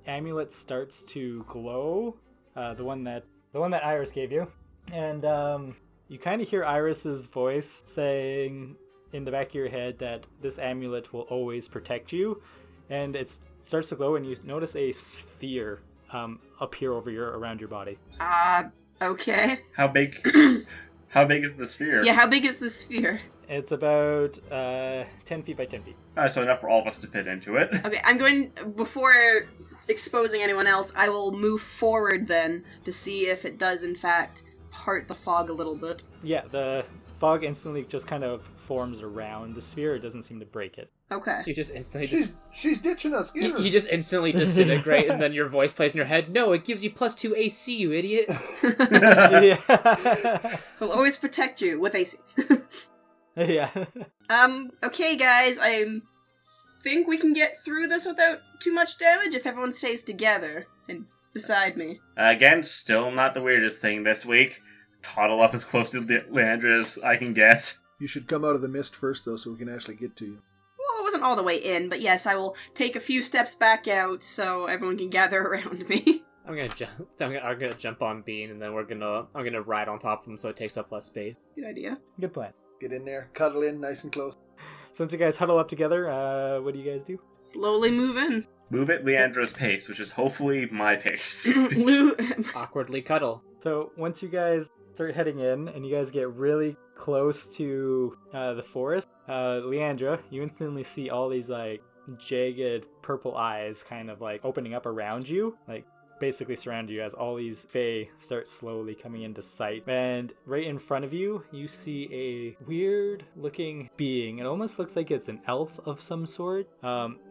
amulet starts to glow, the one that Iris gave you, and you kind of hear Iris's voice saying in the back of your head that this amulet will always protect you, and it starts to glow, and you notice a sphere appear around your body. Okay. How big? How big is the sphere? Yeah, how big is the sphere? It's about 10 feet by 10 feet. So enough for all of us to fit into it. Okay, I'm going, before exposing anyone else, I will move forward then to see if it does in fact part the fog a little bit. Yeah, the fog instantly just kind of forms around the sphere. It doesn't seem to break it. Okay. You just instantly She's ditching us. Get her. you just instantly disintegrate, and then your voice plays in your head. No, it gives you +2 AC, you idiot. Yeah. We'll always protect you with AC. Yeah. Okay guys, I think we can get through this without too much damage if everyone stays together and beside me. Again, still not the weirdest thing this week. Toddle up as close to Leandra as I can get. You should come out of the mist first, though, so we can actually get to you. Well, it wasn't all the way in, but yes, I will take a few steps back out so everyone can gather around me. I'm gonna jump on Bean, and then I'm gonna ride on top of him so it takes up less space. Good idea. Good plan. Get in there, cuddle in, nice and close. Since you guys huddle up together, what do you guys do? Slowly move in. Move at Leandra's pace, which is hopefully my pace. Awkwardly cuddle. So once you guys start heading in and you guys get really close to the forest, Leandra, you instantly see all these like jagged purple eyes kind of like opening up around you. Like basically surround you as all these Fae start slowly coming into sight. And right in front of you, you see a weird looking being. It almost looks like it's an elf of some sort,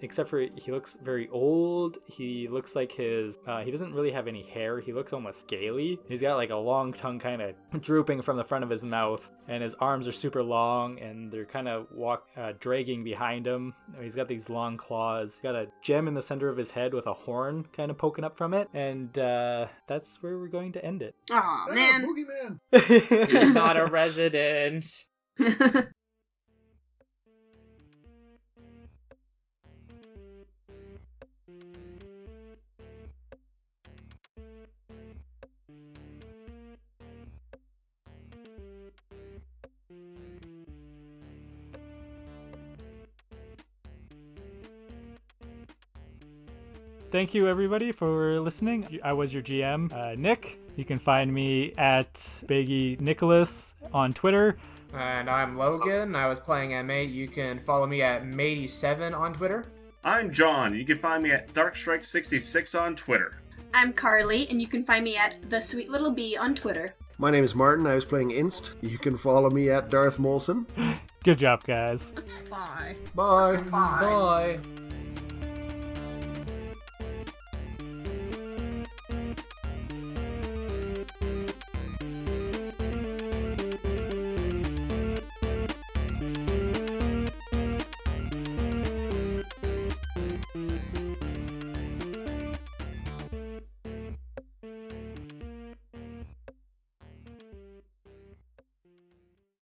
except for he looks very old. He looks like he doesn't really have any hair. He looks almost scaly. He's got like a long tongue kind of drooping from the front of his mouth, and his arms are super long, and they're kind of dragging behind him. He's got these long claws. He's got a gem in the center of his head with a horn kind of poking up from it, and that's where we're going to end it. Aw, man. Boogeyman. He's not a resident. Thank you, everybody, for listening. I was your GM, Nick. You can find me at Baggy Nicholas on Twitter. And I'm Logan. I was playing M-8. You can follow me at M-8 on Twitter. I'm John. You can find me at Darkstrike66 on Twitter. I'm Carly, and you can find me at The Sweet Little Bee on Twitter. My name is Martin. I was playing Inst. You can follow me at Darth Molson. Good job, guys. Bye. Bye. Bye.